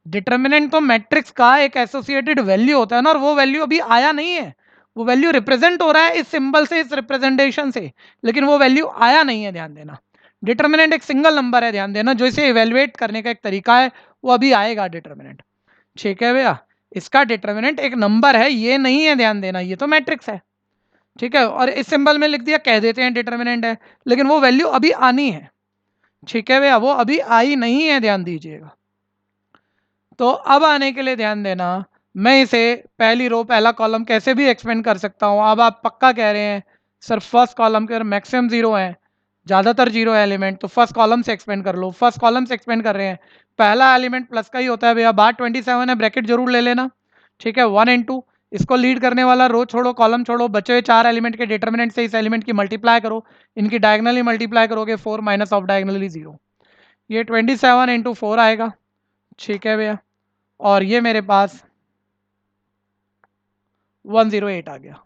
डिटर्मिनेंट तो मैट्रिक्स का एक एसोसिएटेड वैल्यू होता है ना, और वो वैल्यू अभी आया नहीं है, वो वैल्यू रिप्रेजेंट हो रहा है इस सिंबल से, इस रिप्रेजेंटेशन से, लेकिन वो वैल्यू आया नहीं है, ध्यान देना। डिटर्मिनेंट एक सिंगल नंबर है, ध्यान देना, जो इसे इवेल्युएट करने का एक तरीका है, वो अभी आएगा डिटर्मिनेंट। ठीक है भैया, इसका डिटर्मिनेंट एक नंबर है, ये नहीं है, ध्यान देना, ये तो मैट्रिक्स है। ठीक है, और इस सिंबल में लिख दिया, कह देते हैं डिटर्मिनेंट है, लेकिन वो वैल्यू अभी आनी है। ठीक है भैया, वो अभी आई नहीं है, ध्यान दीजिएगा। तो अब आने के लिए ध्यान देना, मैं इसे पहली रो पहला कॉलम कैसे भी एक्सपेंड कर सकता हूँ। अब आप पक्का कह रहे हैं सर फर्स्ट कॉलम के मैक्सिमम 0 है, ज़्यादातर 0 है एलिमेंट, तो फर्स्ट कॉलम से एक्सपेंड कर लो। फर्स्ट कॉलम से एक्सपेंड कर रहे हैं, पहला एलिमेंट प्लस का ही होता है भैया, बाद 27 है, ब्रैकेट जरूर ले लेना। ठीक है, 1 इंटू इसको लीड करने वाला रो छोड़ो कॉलम छोड़ो, बचे हुए 4 एलिमेंट के डिटर्मिनेंट से इस एलिमेंट की मल्टीप्लाई करो, इनकी डायगनली मल्टीप्लाई करोगे 4 माइनस ऑफ डायगनली 0, ये 27 इंटू 4 आएगा। ठीक है भैया, और ये मेरे पास 108 आ गया,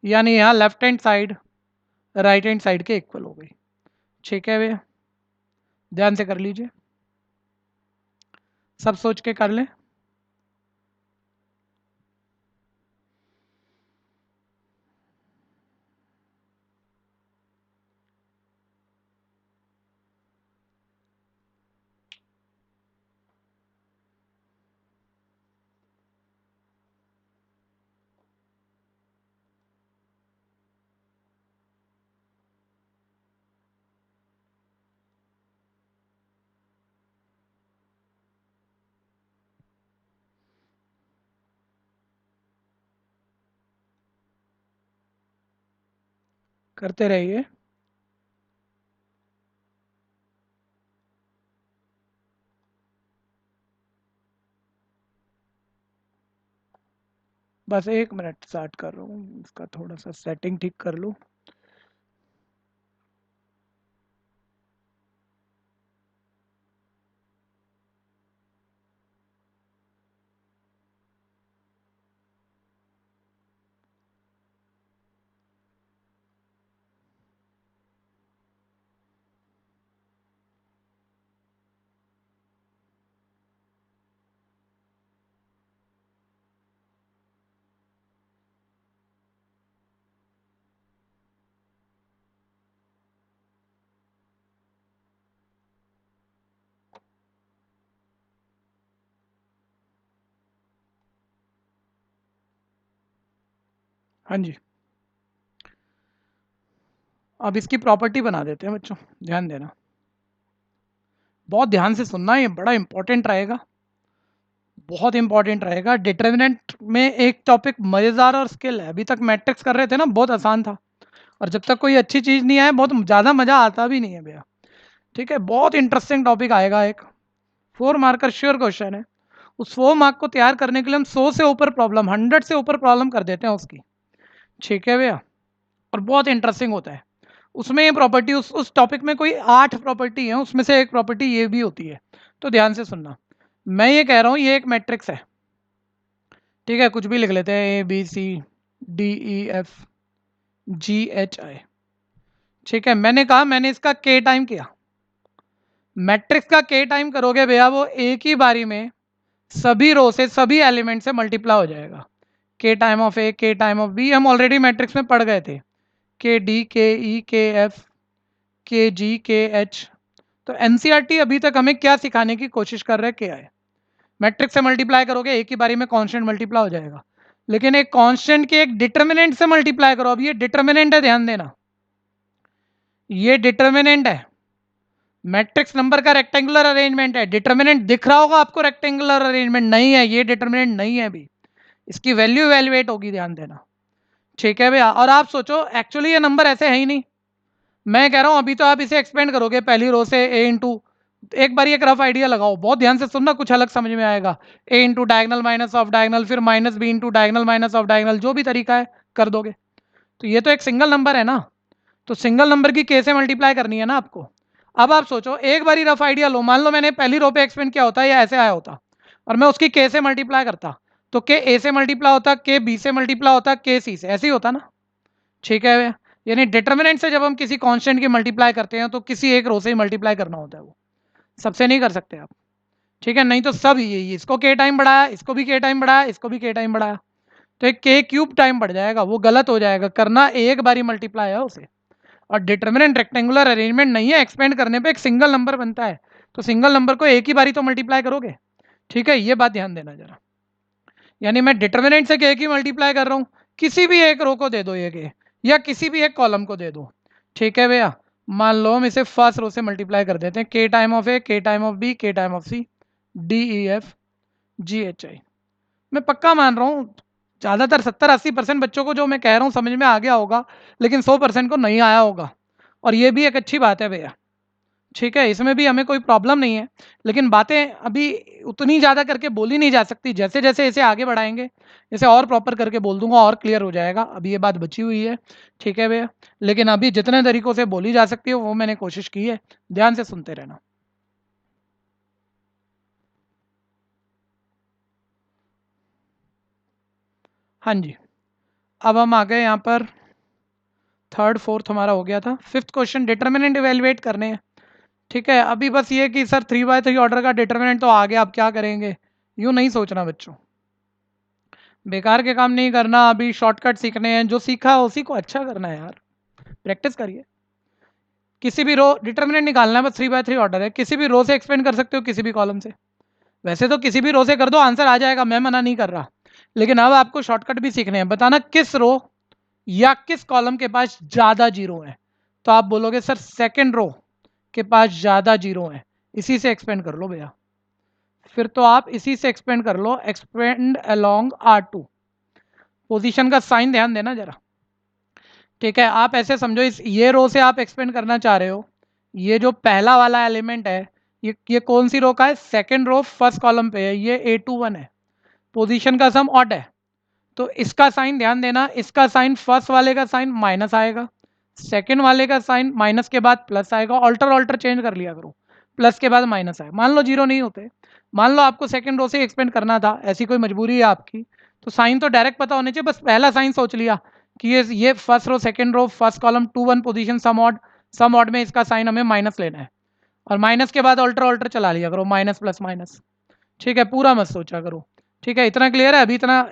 यानी यहाँ left hand side right hand side के इक्वल हो गई। ठीक है भैया, ध्यान से कर लीजिए, सब सोच के कर लें। करते रहिए। बस 1 मिनट स्टार्ट कर रहा हूँ, इसका थोड़ा सा सेटिंग ठीक कर लूँ। हाँ जी, अब इसकी प्रॉपर्टी बना देते हैं बच्चों, ध्यान देना, बहुत ध्यान से सुनना, ये बड़ा इंपॉर्टेंट रहेगा, बहुत इंपॉर्टेंट रहेगा। डिटर्मिनेंट में एक टॉपिक मजेदार और स्किल है, अभी तक मैट्रिक्स कर रहे थे ना, बहुत आसान था, और जब तक कोई अच्छी चीज नहीं आए बहुत ज्यादा मजा आता भी नहीं है भैया। ठीक है, बहुत इंटरेस्टिंग टॉपिक आएगा एक, 4 मार्कर श्योर क्वेश्चन है। उस 4 मार्क को तैयार करने के लिए हम 100 से ऊपर प्रॉब्लम, 100 से ऊपर प्रॉब्लम कर देते हैं उसकी। ठीक है भैया, और बहुत इंटरेस्टिंग होता है उसमें। ये प्रॉपर्टी उस टॉपिक में कोई 8 प्रॉपर्टी है, उसमें से एक प्रॉपर्टी ये भी होती है, तो ध्यान से सुनना। मैं ये कह रहा हूँ ये एक मैट्रिक्स है, ठीक है, कुछ भी लिख लेते हैं, ABCDEFGHI। ठीक है, मैंने कहा मैंने इसका के टाइम किया, मैट्रिक्स का के टाइम करोगे भैया वो एक ही बारी में सभी रो से सभी एलिमेंट से मल्टीप्लाई हो जाएगा। के time of A, k time of B, हम ऑलरेडी मैट्रिक्स में पढ़ गए थे, के डी, के ई, के एफ, के जी, के एच। तो एनसीईआरटी अभी तक हमें क्या सिखाने की कोशिश कर रहे हैं, क्या है, मैट्रिक्स से मल्टीप्लाई करोगे एक ही बारी में कांस्टेंट मल्टीप्लाई हो जाएगा, लेकिन एक कांस्टेंट के एक डिटर्मिनेंट से मल्टीप्लाई करो। अब ये डिटर्मिनेंट है, ध्यान देना, ये डिटर्मिनेंट है, मैट्रिक्स नंबर का रेक्टेंगुलर अरेंजमेंट है। डिटर्मिनेंट दिख रहा होगा आपको, रेक्टेंगुलर अरेंजमेंट नहीं है, ये डिटर्मिनेंट नहीं है अभी, इसकी वैल्यू इवैल्यूएट होगी, ध्यान देना। ठीक है भैया, और आप सोचो एक्चुअली ये नंबर ऐसे है ही नहीं, मैं कह रहा हूं अभी तो आप इसे एक्सपेंड करोगे पहली रो से ए इंटू, एक बार एक रफ आइडिया लगाओ, बहुत ध्यान से सुनना, कुछ अलग समझ में आएगा। A into diagonal minus off diagonal, फिर minus B into diagonal minus off diagonal, जो भी तरीका है कर दोगे। तो ये तो एक सिंगल नंबर है ना, तो सिंगल नंबर की के से मल्टीप्लाई करनी है ना आपको। अब आप सोचो एक बार रफ आइडिया लो, मान लो मैंने पहली रो पे एक्सपेंड किया होता या ऐसे आया होता, और मैं उसकी के से मल्टीप्लाई करता, तो के ए से मल्टीप्लाई होता, के बी से मल्टीप्लाई होता, के सी से, ऐसे ही होता ना। ठीक है भैया, यानी डिटर्मिनेंट से जब हम किसी कांस्टेंट की मल्टीप्लाई करते हैं तो किसी एक रो से ही मल्टीप्लाई करना होता है, वो सबसे नहीं कर सकते आप। ठीक है, नहीं तो सब ये इसको के टाइम बढ़ाया, इसको भी के टाइम बढ़ाया, इसको भी के टाइम बढ़ाया, तो एक के क्यूब टाइम बढ़ जाएगा, वो गलत हो जाएगा, करना एक बारी मल्टीप्लाई है उसे। और डिटर्मिनेंट रेक्टेंगुलर अरेंजमेंट नहीं है, एक्सपेंड करने पे एक सिंगल नंबर बनता है, तो सिंगल नंबर को एक ही बारी तो मल्टीप्लाई करोगे। ठीक है, ये बात ध्यान देना जरा, यानी मैं डिटर्मिनेंट से के की मल्टीप्लाई कर रहा हूँ, किसी भी एक रो को दे दो ये के, या किसी भी एक कॉलम को दे दो। ठीक है भैया, मान लो हम इसे फर्स्ट रो से मल्टीप्लाई कर देते हैं, के time of A, k time of b, k time of c, d e f g h i. मैं पक्का मान रहा हूँ ज़्यादातर 70-80% बच्चों को जो मैं कह रहा हूँ समझ में आ गया होगा, लेकिन 100% को नहीं आया होगा, और ये भी एक अच्छी बात है भैया। ठीक है, इसमें भी हमें कोई प्रॉब्लम नहीं है, लेकिन बातें अभी उतनी ज़्यादा करके बोली नहीं जा सकती, जैसे जैसे इसे आगे बढ़ाएंगे इसे और प्रॉपर करके बोल दूंगा और क्लियर हो जाएगा, अभी ये बात बची हुई है। ठीक है भैया, लेकिन अभी जितने तरीकों से बोली जा सकती है वो मैंने कोशिश की है, ध्यान से सुनते रहना। हाँ जी, अब हम आ गए यहाँ पर, थर्ड फोर्थ हमारा हो गया था, फिफ्थ क्वेश्चन डिटर्मिनेंट इवेलुएट करने हैं। ठीक है, अभी बस ये कि सर 3/3 ऑर्डर का डिटर्मिनेंट तो आ गया, आप क्या करेंगे, यूँ नहीं सोचना बच्चों, बेकार के काम नहीं करना, अभी शॉर्टकट सीखने हैं, जो सीखा है उसी को अच्छा करना है यार, प्रैक्टिस करिए। किसी भी रो डिटर्मिनेंट निकालना है, बस 3/3 ऑर्डर है, किसी भी रो से एक्सपेंड कर सकते हो, किसी भी कॉलम से, वैसे तो किसी भी रो से कर दो आंसर आ जाएगा, मैं मना नहीं कर रहा, लेकिन अब आपको शॉर्टकट भी सीखने हैं, बताना किस रो या किस कॉलम के पास ज़्यादा जीरो है, तो आप बोलोगे सर सेकेंड रो के पास ज़्यादा जीरो है, इसी से एक्सपेंड कर लो भैया, फिर तो आप इसी से एक्सपेंड कर लो, एक्सपेंड अलोंग R2, पोजीशन का साइन ध्यान देना जरा। ठीक है, आप ऐसे समझो इस ये रो से आप एक्सपेंड करना चाह रहे हो, ये जो पहला वाला एलिमेंट है, ये कौन सी रो का है, सेकंड रो फर्स्ट कॉलम पे है, ये A21 है, पोजीशन का सम ऑड है, तो इसका साइन ध्यान देना, इसका साइन फर्स्ट वाले का साइन माइनस आएगा, सेकंड वाले का साइन माइनस के बाद प्लस आएगा। ऑल्टर ऑल्टर चेंज कर लिया करो, प्लस के बाद माइनस आए। मान लो जीरो नहीं होते, मान लो आपको सेकंड रो से एक्सपेंड करना था, ऐसी कोई मजबूरी है आपकी, तो साइन तो डायरेक्ट पता होने चाहिए, बस पहला साइन सोच लिया कि ये first row second row first column 2 1 position sum odd में इसका साइन हमें माइनस लेना है, और माइनस के बाद ऑल्टर ऑल्टर चला लिया करो, माइनस प्लस माइनस। ठीक है, पूरा मत सोचा करो। ठीक है, इतना क्लियर है? अभी इतना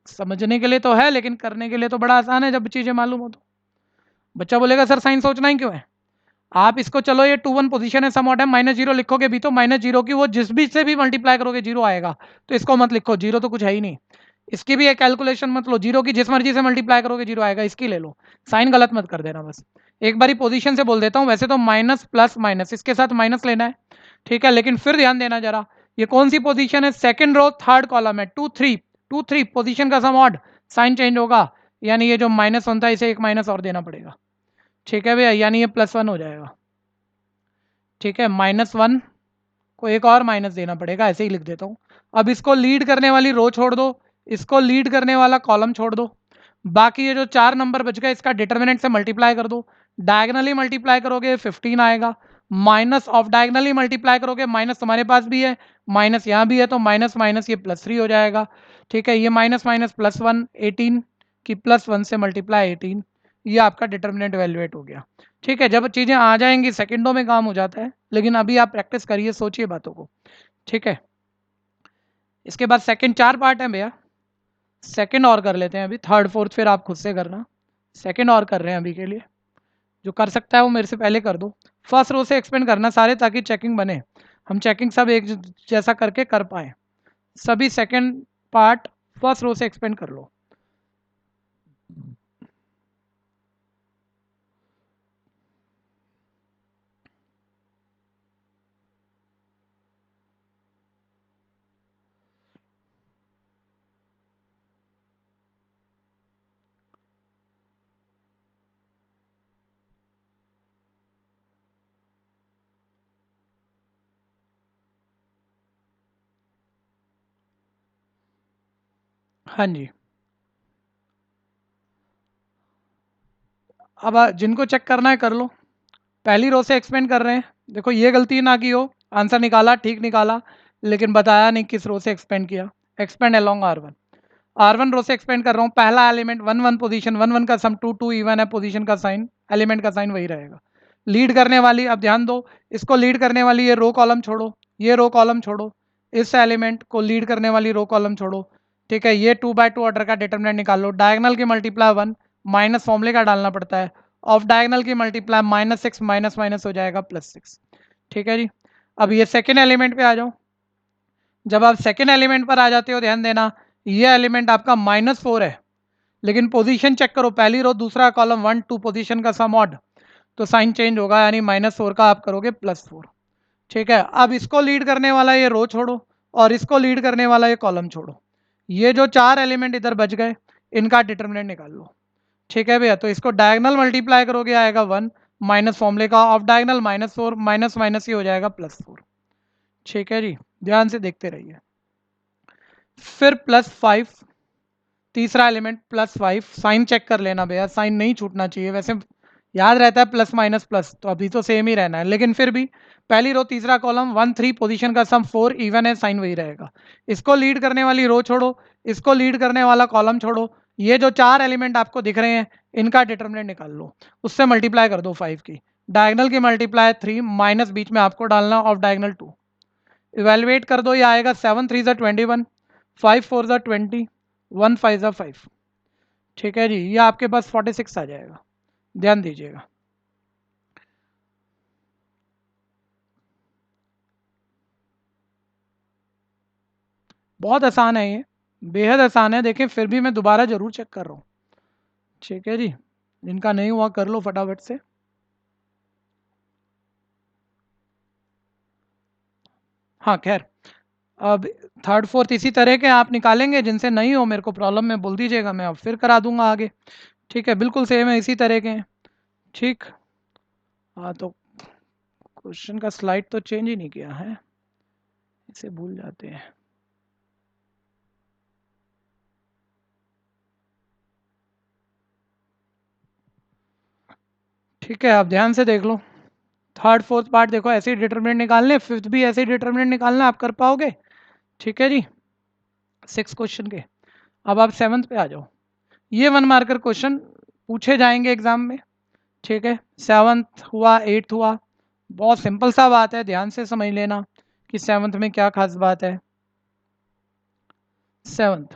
समझने के लिए तो है, लेकिन करने के लिए तो बड़ा आसान है जब चीज़ें मालूम हो तो। बच्चा बोलेगा सर साइन सोचना ही क्यों है? आप इसको चलो ये 2 1 पोजीशन है, सम ऑड है, माइनस जीरो लिखोगे भी तो माइनस जीरो की वो जिस भी से भी मल्टीप्लाई करोगे जीरो आएगा, तो इसको मत लिखो, जीरो तो कुछ है ही नहीं। इसकी भी एक कैलकुलेशन मत लो, जीरो की जिस मर्जी से मल्टीप्लाई करोगे जीरो आएगा, इसकी ले लो। साइन गलत मत कर देना बस। एक बारी पोजीशन से बोल देता हूँ, वैसे तो माइनस प्लस माइनस इसके साथ माइनस लेना है, ठीक है, लेकिन फिर ध्यान देना जरा, ये कौन सी पोजीशन है? सेकंड रो थर्ड कॉलम है, 2 3 पोजीशन का सम ऑड, साइन चेंज होगा, यानी ये जो माइनस होता है इसे एक माइनस और देना पड़ेगा। ठीक है भैया, यानी ये +1 हो जाएगा। ठीक है, -1 को एक और माइनस देना पड़ेगा, ऐसे ही लिख देता हूँ। अब इसको लीड करने वाली रो छोड़ दो, इसको लीड करने वाला कॉलम छोड़ दो, बाकी ये जो 4 नंबर बच गए इसका डिटर्मिनेंट से मल्टीप्लाई कर दो। डायगनली मल्टीप्लाई करोगे 15 आएगा, माइनस ऑफ डायगनली मल्टीप्लाई करोगे, माइनस तुम्हारे पास भी है, माइनस यहाँ भी है, तो माइनस माइनस ये +3 हो जाएगा। ठीक है, ये माइनस माइनस +1 18 की +1 से मल्टीप्लाई 18, ये आपका डिटर्मिनेंट वैल्यूएट हो गया। ठीक है, जब चीज़ें आ जाएंगी सेकंडों में काम हो जाता है, लेकिन अभी आप प्रैक्टिस करिए, सोचिए बातों को। ठीक है, इसके बाद सेकंड 4 पार्ट है भैया, सेकंड और कर लेते हैं अभी, थर्ड फोर्थ फिर आप खुद से करना। सेकंड और कर रहे हैं अभी के लिए, जो कर सकता है वो मेरे से पहले कर दो। फर्स्ट रो से एक्सपेंड करना सारे, ताकि चेकिंग बने, हम चेकिंग सब एक जैसा करके कर पाए। सभी सेकंड पार्ट फर्स्ट रो से एक्सपेंड कर लो। हाँ जी, अब जिनको चेक करना है कर लो। पहली रो से एक्सपेंड कर रहे हैं, देखो ये गलती ना की हो, आंसर निकाला ठीक निकाला, लेकिन बताया नहीं किस रो से एक्सपेंड किया। एक्सपेंड अलोंग R1 रो से एक्सपेंड कर रहा हूँ, पहला एलिमेंट 1 1 पोजीशन, 1 1 का सम 2 2 इवन है, पोजीशन का साइन एलिमेंट का साइन वही रहेगा। लीड करने वाली, अब ध्यान दो, इसको लीड करने वाली ये रो कॉलम छोड़ो, ये रो कॉलम छोड़ो, इस एलिमेंट को लीड करने वाली रो कॉलम छोड़ो। ठीक है, ये 2 बाय 2 ऑर्डर का डिटर्मिनेंट निकाल लो। डायगनल की मल्टीप्लाई 1, माइनस फॉर्मूले का डालना पड़ता है, ऑफ डायगनल की मल्टीप्लाई -6 माइनस माइनस हो जाएगा +6। ठीक है जी, अब ये सेकेंड एलिमेंट पे आ जाओ। जब आप सेकेंड एलिमेंट पर आ जाते हो, ध्यान देना, ये एलिमेंट आपका -4 है, लेकिन पोजीशन चेक करो, पहली रो दूसरा कॉलम 1 2 पोजीशन का सम ऑड, तो साइन चेंज होगा, यानी -4 का आप करोगे +4। ठीक है, अब इसको लीड करने वाला ये रो छोड़ो, और इसको लीड करने वाला ये कॉलम छोड़ो, ये जो 4 एलिमेंट इधर बच गए, इनका डिटर्मिनेंट निकाल लो। ठीक है भैया, तो इसको डायगनल मल्टीप्लाई करोगे आएगा 1, माइनस फॉर्मूले का ऑफ डायगनल -4, माइनस माइनस ही हो जाएगा +4। ठीक है जी, ध्यान से देखते रहिए। फिर +5, तीसरा एलिमेंट +5, साइन चेक कर लेना भैया, साइन नहीं छूटना चाहिए, वैसे याद रहता है प्लस माइनस प्लस, तो अभी तो सेम ही रहना है, लेकिन फिर भी पहली रो तीसरा कॉलम 1 3 पोजीशन का सम 4 इवन है, साइन वही रहेगा। इसको लीड करने वाली रो छोड़ो, इसको लीड करने वाला कॉलम छोड़ो, ये जो 4 एलिमेंट आपको दिख रहे हैं इनका डिटर्मिनेंट निकाल लो, उससे मल्टीप्लाई कर दो 5 की, डायगनल की मल्टीप्लाई 3 माइनस बीच में आपको डालना ऑफ डायगनल 2, इवेलुएट कर दो, ये आएगा 7 3 21, 5 4 20, 1 5 5। ठीक है जी, ये आपके पास 46 आ जाएगा, ध्यान दीजिएगा। बहुत आसान है ये, बेहद आसान है, देखिए फिर भी मैं दोबारा जरूर चेक कर रहा हूँ। ठीक है जी, जिनका नहीं हुआ कर लो फटाफट से। हाँ खैर, अब थर्ड फोर्थ इसी तरह के आप निकालेंगे, जिनसे नहीं हो मेरे को प्रॉब्लम में बोल दीजिएगा, मैं अब फिर करा दूंगा आगे। ठीक है, बिल्कुल सेम है, इसी तरह के हैं। ठीक, हाँ तो क्वेश्चन का स्लाइड तो चेंज ही नहीं किया है, इसे भूल जाते हैं। ठीक है, आप ध्यान से देख लो, थर्ड फोर्थ पार्ट देखो, ऐसे ही डिटरमिनेंट निकालने, फिफ्थ भी ऐसे ही डिटरमिनेंट निकालना, आप कर पाओगे। ठीक है जी, 6 क्वेश्चन के। अब आप 7th पे आ जाओ। ये 1 मार्कर क्वेश्चन पूछे जाएंगे एग्जाम में। ठीक है, 7th हुआ, 8th हुआ, बहुत सिंपल सा बात है, ध्यान से समझ लेना कि 7th में क्या खास बात है। 7th,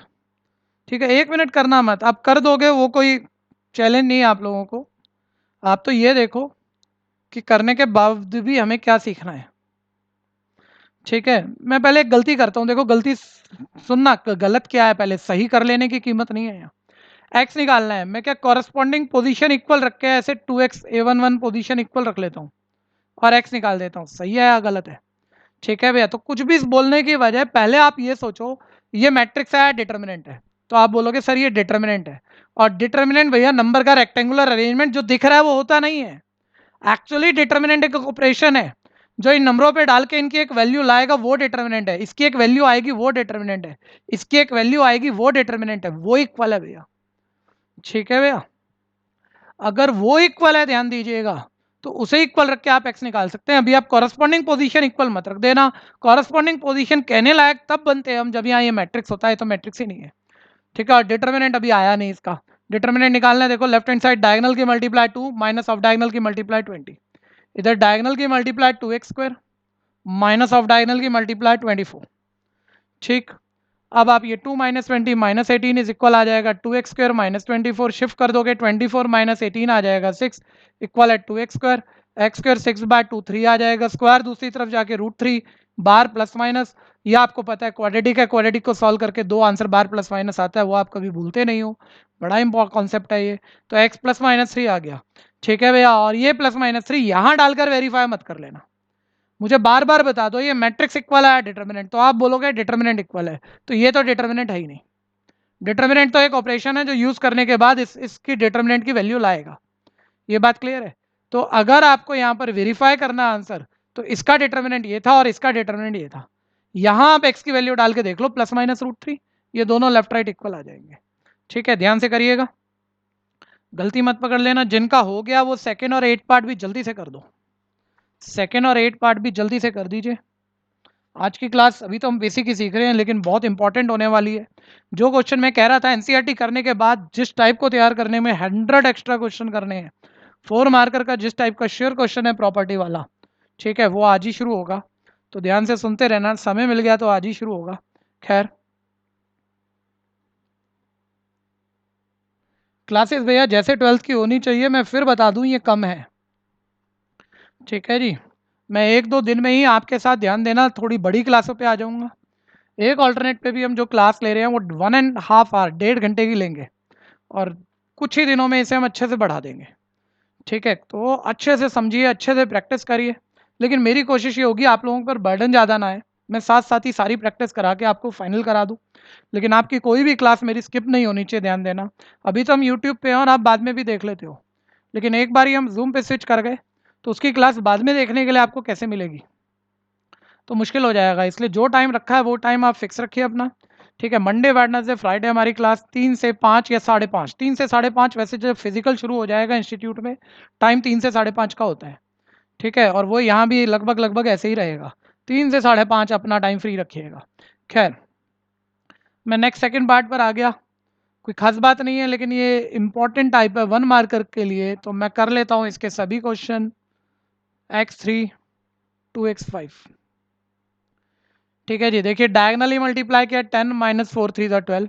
ठीक है, 1 मिनट करना मत, आप कर दोगे, वो कोई चैलेंज नहीं है आप लोगों को। आप तो ये देखो कि करने के बावजूद भी हमें क्या सीखना है। ठीक है, मैं पहले एक गलती करता हूँ, देखो गलती सुनना, गलत क्या है पहले, सही कर लेने की कीमत नहीं है यहाँ। एक्स निकालना है, मैं क्या कॉरस्पॉन्डिंग पोजीशन इक्वल रख के ऐसे 2x a11 पोजीशन इक्वल रख लेता हूँ और एक्स निकाल देता हूँ, सही है या गलत है? ठीक है भैया, तो कुछ भी बोलने की बजाय पहले आप ये सोचो, ये मैट्रिक्स है, डिटर्मिनेंट है, तो आप बोलोगे सर ये डिटर्मिनेंट है। और डिटर्मिनेंट भैया नंबर का रेक्टेंगुलर अरेंजमेंट जो दिख रहा है वो होता नहीं है। एक्चुअली डिटर्मिनेंट एक ऑपरेशन है जो इन नंबरों पे डाल के इनकी एक वैल्यू लाएगा, वो डिटर्मिनेंट है। इसकी एक वैल्यू आएगी, वो डिटर्मिनेंट है। इसकी एक वैल्यू आएगी, वो डिटर्मिनेंट है, वो इक्वल है भैया। ठीक है भैया, अगर वो इक्वल है, ध्यान दीजिएगा, तो उसे इक्वल रख के आप एक्स निकाल सकते हैं। अभी आप कॉरस्पॉन्डिंग पोजीशन इक्वल मत रख देना। कॉरस्पॉन्डिंग पोजीशन कहने लायक तब बनते हैं हम जब यहाँ ये मैट्रिक्स होता है, तो मैट्रिक्स ही नहीं है। ठीक है, और डिटर्मिनेंट अभी आया नहीं इसका। डिटर्मिनेंट निकालना है, देखो लेफ्ट हैंड साइड डायगनल की मल्टीप्लाई 2 माइनस ऑफ डायगनल की मल्टीप्लाई 20। इधर डायगनल की multiply 2x² minus off diagonal की मल्टीप्लाई 24। ठीक, अब आप ये 2 माइनस 20 माइनस 18 इज इक्वल आ जाएगा 2x² माइनस 24, शिफ्ट कर दोगे 24 माइनस 18 आ जाएगा 6 इक्वल है 2x²। x² 6/2 3 आ जाएगा, स्क्वायर दूसरी तरफ जाके √3 बार प्लस माइनस। ये आपको पता है क्वाड्रेटिक है, क्वाड्रेटिक को सॉल्व करके दो आंसर बार प्लस माइनस आता है, वो आप कभी भूलते नहीं हो, बड़ा इंपॉर्टेंट कॉन्सेप्ट है ये। तो x प्लस माइनस 3 आ गया। ठीक है भैया, और ये प्लस माइनस 3 यहाँ डालकर वेरीफाई मत कर लेना, मुझे बार बार बता दो ये मैट्रिक्स इक्वल है डिटर्मिनेंट, तो आप बोलोगे डिटर्मिनेंट इक्वल है, तो ये तो डिटर्मिनेंट है ही नहीं। डिटर्मिनेंट तो एक ऑपरेशन है जो यूज करने के बाद इसकी डिटर्मिनेंट की वैल्यू लाएगा। ये बात क्लियर है? तो अगर आपको यहाँ पर वेरीफाई करना आंसर, तो इसका डिटर्मिनेंट ये था और इसका डिटर्मिनेंट ये था। यहाँ आप एक्स की वैल्यू डाल के देख लो, प्लस माइनस √3, ये दोनों लेफ्ट राइट इक्वल आ जाएंगे। ठीक है, ध्यान से करिएगा, गलती मत पकड़ लेना। जिनका हो गया वो सेकेंड और 8 पार्ट भी जल्दी से कर दो, सेकेंड और 8 पार्ट भी जल्दी से कर दीजिए। आज की क्लास अभी तो हम बेसिक ही सीख रहे हैं, लेकिन बहुत इंपॉर्टेंट होने वाली है। जो क्वेश्चन मैं कह रहा था एनसीईआरटी करने के बाद जिस टाइप को तैयार करने में 100 एक्स्ट्रा क्वेश्चन करने हैं, 4 मार्कर का जिस टाइप का श्योर क्वेश्चन है प्रॉपर्टी वाला, ठीक है, वो आज ही शुरू होगा। तो ध्यान से सुनते रहना, समय मिल गया तो आज ही शुरू होगा। खैर, क्लासेस भैया जैसे 12th की होनी चाहिए, मैं फिर बता दूं ये कम है। ठीक है जी, मैं 1-2 दिन में ही आपके साथ, ध्यान देना, थोड़ी बड़ी क्लासों पे आ जाऊंगा। एक ऑल्टरनेट पे भी हम जो क्लास ले रहे हैं वो 1.5 आवर, 1.5 घंटे की लेंगे, और कुछ ही दिनों में इसे हम अच्छे से बढ़ा देंगे। ठीक है, तो अच्छे से समझिए, अच्छे से प्रैक्टिस करिए, लेकिन मेरी कोशिश ये होगी आप लोगों पर बर्डन ज़्यादा ना है, मैं साथ साथ ही सारी प्रैक्टिस करा के आपको फाइनल करा दूँ। लेकिन आपकी कोई भी क्लास मेरी स्किप नहीं होनी चाहिए, ध्यान देना। अभी तो हम यूट्यूब पे हैं और आप बाद में भी देख लेते हो, लेकिन एक बार ही हम जूम पे स्विच कर गए तो उसकी क्लास बाद में देखने के लिए आपको कैसे मिलेगी, तो मुश्किल हो जाएगा। इसलिए जो टाइम रखा है वो टाइम आप फिक्स रखिए अपना। ठीक है, मंडे वेडनेसडे फ्राइडे हमारी क्लास 3 से 5 या 5:30, 3 से 5:30, वैसे जब फिजिकल शुरू हो जाएगा इंस्टीट्यूट में, टाइम 3 से 5:30 का होता है। ठीक है, और वो यहाँ भी लगभग लगभग ऐसे ही रहेगा, 3 से 5:30 अपना टाइम फ्री रखिएगा। खैर, मैं नेक्स्ट सेकंड पार्ट पर आ गया, कोई खास बात नहीं है, लेकिन ये इंपॉर्टेंट टाइप है 1 मार्कर के लिए, तो मैं कर लेता हूँ इसके सभी क्वेश्चन। x3 2x5। ठीक है जी, देखिए डायगनली मल्टीप्लाई किया, 10 माइनस 4 3 12।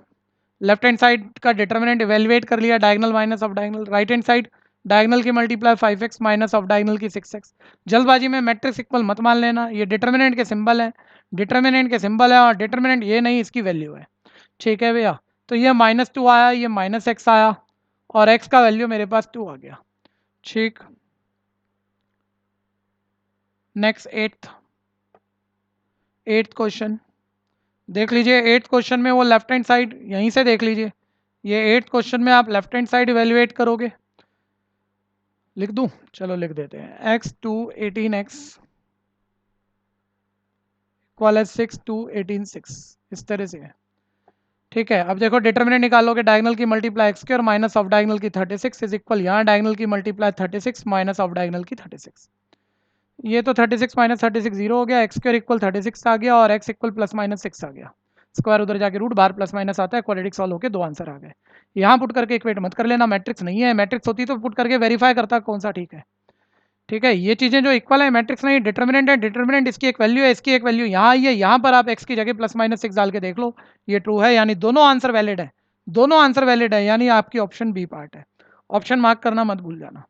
लेफ्ट हैंड साइड का डिटर्मिनेंट इवेलुएट कर लिया, diagonal minus off diagonal. Right hand side diagonal की multiply 5x minus off diagonal की 6x। जल्दबाजी में मैट्रिक्स इक्वल मत मान लेना, ये डिटर्मिनेंट के सिंबल है, डिटर्मिनेंट के सिंबल है, और डिटर्मिनेंट ये नहीं इसकी वैल्यू है। ठीक है भैया, तो ये -2 आया, ये -x आया, और x का वैल्यू मेरे पास 2 आ गया। ठीक, नेक्स्ट एट्थ क्वेश्चन देख लीजिए। 8th क्वेश्चन में वो लेफ्ट हैंड साइड यहीं से देख लीजिए, ये 8th क्वेश्चन में आप लेफ्ट हैंड साइड इवेल्युएट करोगे, लिख दूं, चलो लिख देते हैं, x2 18x इक्वल है 6 2 18 6, इस तरह से है। ठीक है, अब देखो डिटर्मिनेंट निकालोगे, डायगोनल की multiply x square minus of diagonal की 36 इज इक्वल, यहाँ डायगोनल की मल्टीप्लाई 36 माइनस ऑफ डायगोनल की 36। ये तो 36 माइनस 36 जीरो हो गया, एक्स स्क्वायर इक्वल 36 आ गया और एक्स इक्वल प्लस माइनस 6 आ गया। स्क्वायर उधर जाके रूट, बाहर प्लस माइनस आता है, क्वाड्रेटिक सॉल्व होकर दो आंसर आ गए। यहाँ पुट करके इक्वेट मत कर लेना, मैट्रिक्स नहीं है, मैट्रिक्स होती तो पुट करके वेरीफाई करता कौन सा ठीक है। ठीक है, ये चीजें जो इक्वल है मैट्रिक्स नहीं, डिटर्मिनेंट है, डिटर्मिनेंट इसकी एक वैल्यू है, इसकी एक वैल्यू यहाँ आई है, यहाँ पर आप एक्स की जगह प्लस माइनस 6 डाल के देख लो, ये ट्रू है, यानी दोनों आंसर वैलिड है, दोनों आंसर वैलिड है, यानी आपकी ऑप्शन बी पार्ट है। ऑप्शन मार्क करना मत भूल जाना।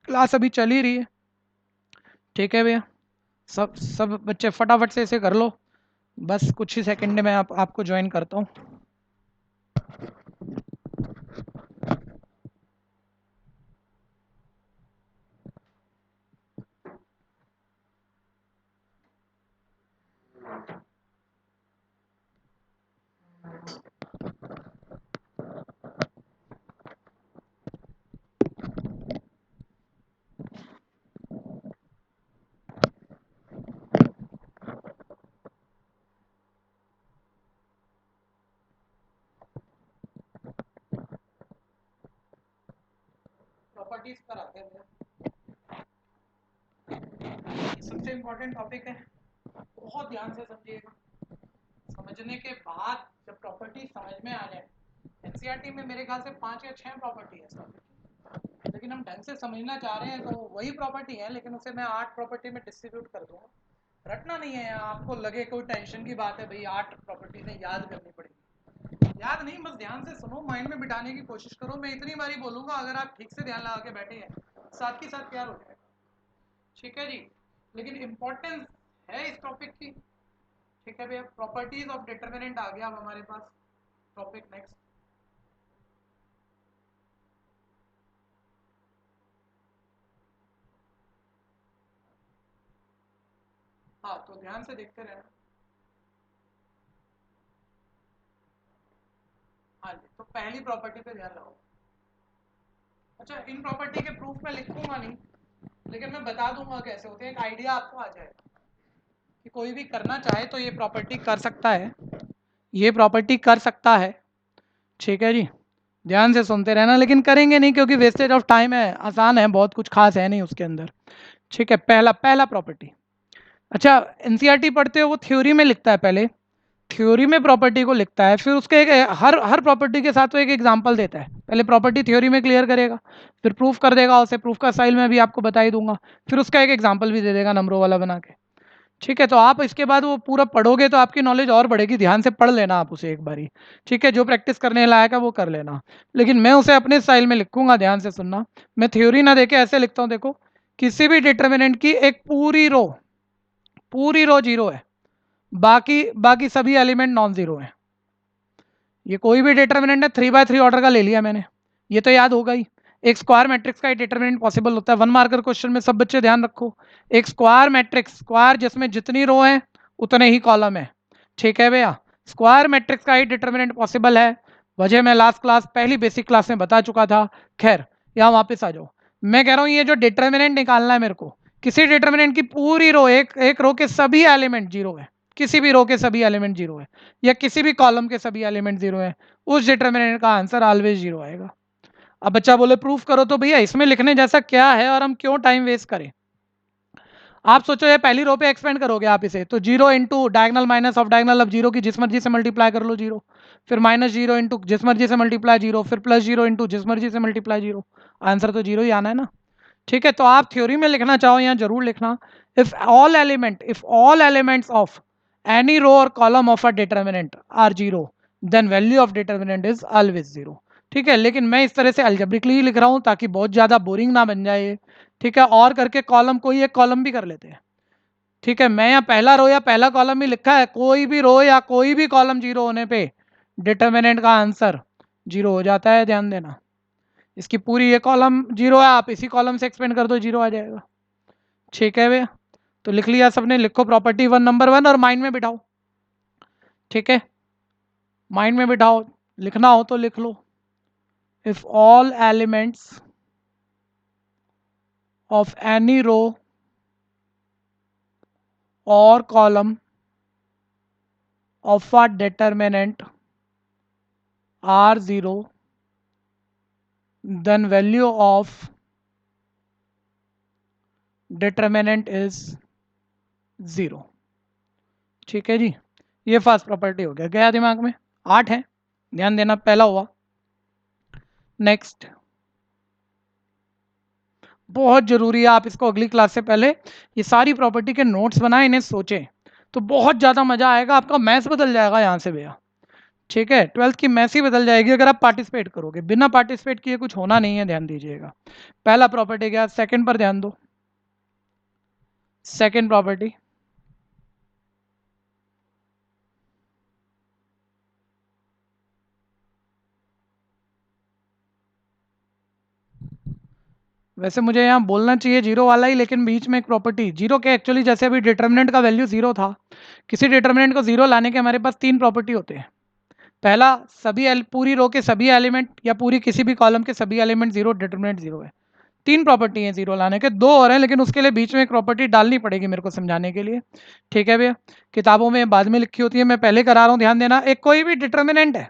क्लास अभी चल ही रही है। ठीक है भैया, सब सब बच्चे फटाफट से इसे कर लो, बस कुछ ही सेकंड में आपको ज्वाइन करता हूँ। प्रॉपर्टीज पर आते हैं, सबसे इम्पोर्टेंट टॉपिक है, बहुत ध्यान से समझिएगा। समझने के बाद जब प्रॉपर्टी समझ में आ जाए, एनसीईआरटी में मेरे ख्याल से 5 या 6 प्रॉपर्टी है सब, लेकिन हम ढंग से समझना चाह रहे हैं तो वही प्रॉपर्टी है, लेकिन उसे मैं 8 प्रॉपर्टी में डिस्ट्रीब्यूट कर दूंगा। रटना नहीं है, आपको लगे कोई टेंशन की बात है भाई 8 प्रॉपर्टी से याद करनी पड़ेगी, याद नहीं, बस ध्यान से सुनो, माइंड में बिठाने की कोशिश करो। मैं इतनी बारी बोलूंगा, अगर आप ठीक से ध्यान लगा के बैठे हैं साथ ही साथ तैयार हो जाएगा। ठीक है जी, लेकिन इम्पोर्टेंस है इस टॉपिक की। ठीक है भैया, प्रॉपर्टीज ऑफ डिटर्मिनेंट आ गया अब हमारे पास टॉपिक नेक्स्ट। हाँ, तो ध्यान से देखते रहना। हाँ जी, तो पहली प्रॉपर्टी पे ध्यान लगाओ। अच्छा, इन प्रॉपर्टी के प्रूफ में लिखूंगा नहीं, लेकिन मैं बता दूंगा कैसे होते हैं, एक आइडिया आपको आ जाएगा कि कोई भी करना चाहे तो ये प्रॉपर्टी कर सकता है, ये प्रॉपर्टी कर सकता है। ठीक है जी, ध्यान से सुनते रहना, लेकिन करेंगे नहीं क्योंकि वेस्टेज ऑफ टाइम है, आसान है, बहुत कुछ खास है नहीं उसके अंदर। ठीक है, पहला पहला प्रॉपर्टी। अच्छा, एनसीईआरटी पढ़ते हो वो थ्योरी में लिखता है, पहले थ्योरी में प्रॉपर्टी को लिखता है, फिर उसके एक हर हर प्रॉपर्टी के साथ वो एक एग्जांपल देता है। पहले प्रॉपर्टी थ्योरी में क्लियर करेगा, फिर प्रूफ कर देगा उसे, प्रूफ का स्टाइल मैं भी आपको बता ही दूंगा, फिर उसका एक एग्जांपल भी दे देगा नंबरों वाला बना के। ठीक है, तो आप इसके बाद वो पूरा पढ़ोगे तो आपकी नॉलेज और बढ़ेगी, ध्यान से पढ़ लेना आप उसे एक बारी। ठीक है, जो प्रैक्टिस करने लायक है वो कर लेना, लेकिन मैं उसे अपने स्टाइल में लिखूंगा, ध्यान से सुनना। मैं थ्योरी ना देके ऐसे लिखता हूँ, देखो, किसी भी डिटर्मिनेंट की एक पूरी रो जीरो है, बाकी बाकी सभी एलिमेंट नॉन जीरो है। ये कोई भी डिटर्मिनेंट है, 3 by 3 ऑर्डर का ले लिया मैंने, ये तो याद होगा ही। एक स्क्वायर मैट्रिक्स का डिटर्मिनेंट पॉसिबल होता है, 1 मार्कर क्वेश्चन में, सब बच्चे ध्यान रखो। एक स्क्वायर मैट्रिक्स, स्क्वायर जिसमें जितनी रो है उतने ही कॉलम है। ठीक है भैया, स्क्वायर मैट्रिक्स का ही डिटर्मिनेंट पॉसिबल है, वजह मैं लास्ट क्लास, पहली बेसिक क्लास में बता चुका था। खैर, यहाँ वापस आ जाओ, मैं कह रहा हूँ ये जो डिटर्मिनेंट निकालना है मेरे को, किसी डिटर्मिनेंट की पूरी रो, एक एक रो के सभी एलिमेंट जीरो है, किसी भी रो के सभी एलिमेंट जीरो है, या किसी भी कॉलम के सभी एलिमेंट जीरो है, उस डिटर्मिनेंट का आंसर ऑलवेज जीरो आएगा। अब बच्चा बोले प्रूफ करो, तो भैया इसमें लिखने जैसा क्या है और हम क्यों टाइम वेस्ट करें। आप सोचो ये पहली रो पे एक्सपेंड करोगे आप इसे, तो zero into diagonal minus off diagonal, अब जीरो की जिस मर्जी से मल्टीप्लाई कर लो जीरो, फिर माइनस जीरो इंटू जिस मर्जी से मल्टीप्लाई जीरो, फिर प्लस जीरो इंटू जिस मर्जी से मल्टीप्लाई जीरो, आंसर तो जीरो ही आना है ना। ठीक है, तो आप थ्योरी में लिखना चाहो यहाँ जरूर लिखना, if all elements of any row और column of a determinant are zero, then value of determinant is always zero. ठीक है, लेकिन मैं इस तरह से अल्जेब्रिकली लिख रहा हूँ ताकि बहुत ज़्यादा बोरिंग ना बन जाए। ठीक है, और करके कॉलम, कोई एक कॉलम भी कर लेते हैं। ठीक है, मैं यहाँ पहला रो या पहला कॉलम ही लिखा है, कोई भी रो या कोई भी कॉलम जीरो होने पे डिटर्मिनेंट का आंसर जीरो हो जाता है, ध्यान देना। इसकी पूरी ये कॉलम जीरो है, आप इसी कॉलम से एक्सपेंड कर दो, जीरो आ जाएगा। ठीक है भैया, तो लिख लिया सबने, लिखो प्रॉपर्टी वन नंबर वन और माइंड में बिठाओ। ठीक है, माइंड में बिठाओ, लिखना हो तो लिख लो। If all elements of any row और column of a determinant R0, then value of determinant is 0। ठीक है जी, ये फर्स्ट प्रॉपर्टी हो गया। गया दिमाग में? 8 है, ध्यान देना, पहला हुआ। नेक्स्ट, बहुत जरूरी है, आप इसको अगली क्लास से पहले ये सारी प्रॉपर्टी के नोट्स बनाएं, इन्हें सोचें, तो बहुत ज़्यादा मजा आएगा, आपका मैथ्स बदल जाएगा यहाँ से भैया। ठीक है, 12th की मैथ्स ही बदल जाएगी अगर आप पार्टिसिपेट करोगे, बिना पार्टिसिपेट किए कुछ होना नहीं है, ध्यान दीजिएगा। पहला प्रॉपर्टी गया, सेकंड पर ध्यान दो। सेकंड प्रॉपर्टी, वैसे मुझे यहाँ बोलना चाहिए जीरो वाला ही, लेकिन बीच में एक प्रॉपर्टी जीरो के, एक्चुअली जैसे अभी डिटर्मिनेंट का वैल्यू जीरो था, किसी डिटर्मिनेंट को जीरो लाने के हमारे पास तीन प्रॉपर्टी होते हैं। पहला, पूरी रो के सभी एलिमेंट या पूरी किसी भी कॉलम के सभी एलिमेंट जीरो, डिटर्मिनेंट जीरो है। तीन प्रॉपर्टी है जीरो लाने के, दो और हैं, लेकिन उसके लिए बीच में एक प्रॉपर्टी डालनी पड़ेगी मेरे को समझाने के लिए। ठीक है भैया, किताबों में बाद में लिखी होती है, मैं पहले करा रहा हूँ, ध्यान देना। एक कोई भी डिटर्मिनेंट है,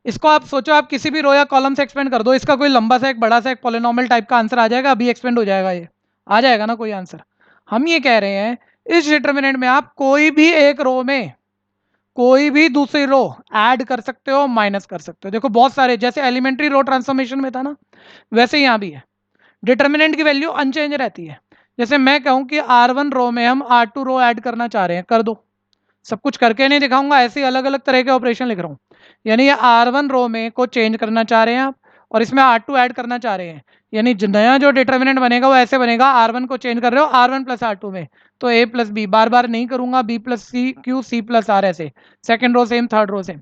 इसको आप सोचो, आप किसी भी रो या कॉलम से एक्सपेंड कर दो, इसका कोई लंबा सा एक बड़ा सा एक पॉलिनॉमियल टाइप का आंसर आ जाएगा, अभी एक्सपेंड हो जाएगा, ये आ जाएगा ना कोई आंसर। हम ये कह रहे हैं इस डिटर्मिनेंट में आप कोई भी एक रो में कोई भी दूसरी रो ऐड कर सकते हो, माइनस कर सकते हो। देखो बहुत सारे, जैसे एलिमेंट्री रो ट्रांसफॉर्मेशन में था ना, वैसे यहां भी है, डिटर्मिनेंट की वैल्यू अनचेंज रहती है। जैसे मैं कहूं कि R1 रो में हम R2 रो ऐड करना चाह रहे हैं, कर दो। सब कुछ करके नहीं दिखाऊंगा, ऐसे ही अलग अलग तरह के ऑपरेशन लिख रहा हूँ। यानी ये R1 रो में को चेंज करना चाह रहे हैं आप, और इसमें R2 ऐड करना चाह रहे हैं, यानी नया जो डिटर्मिनेंट बनेगा वो ऐसे बनेगा, R1 को चेंज कर रहे हो R1 प्लस R2 में, तो A प्लस बी, बार बार नहीं करूंगा, B plus c q, C plus R, ऐसे second row same, third row same.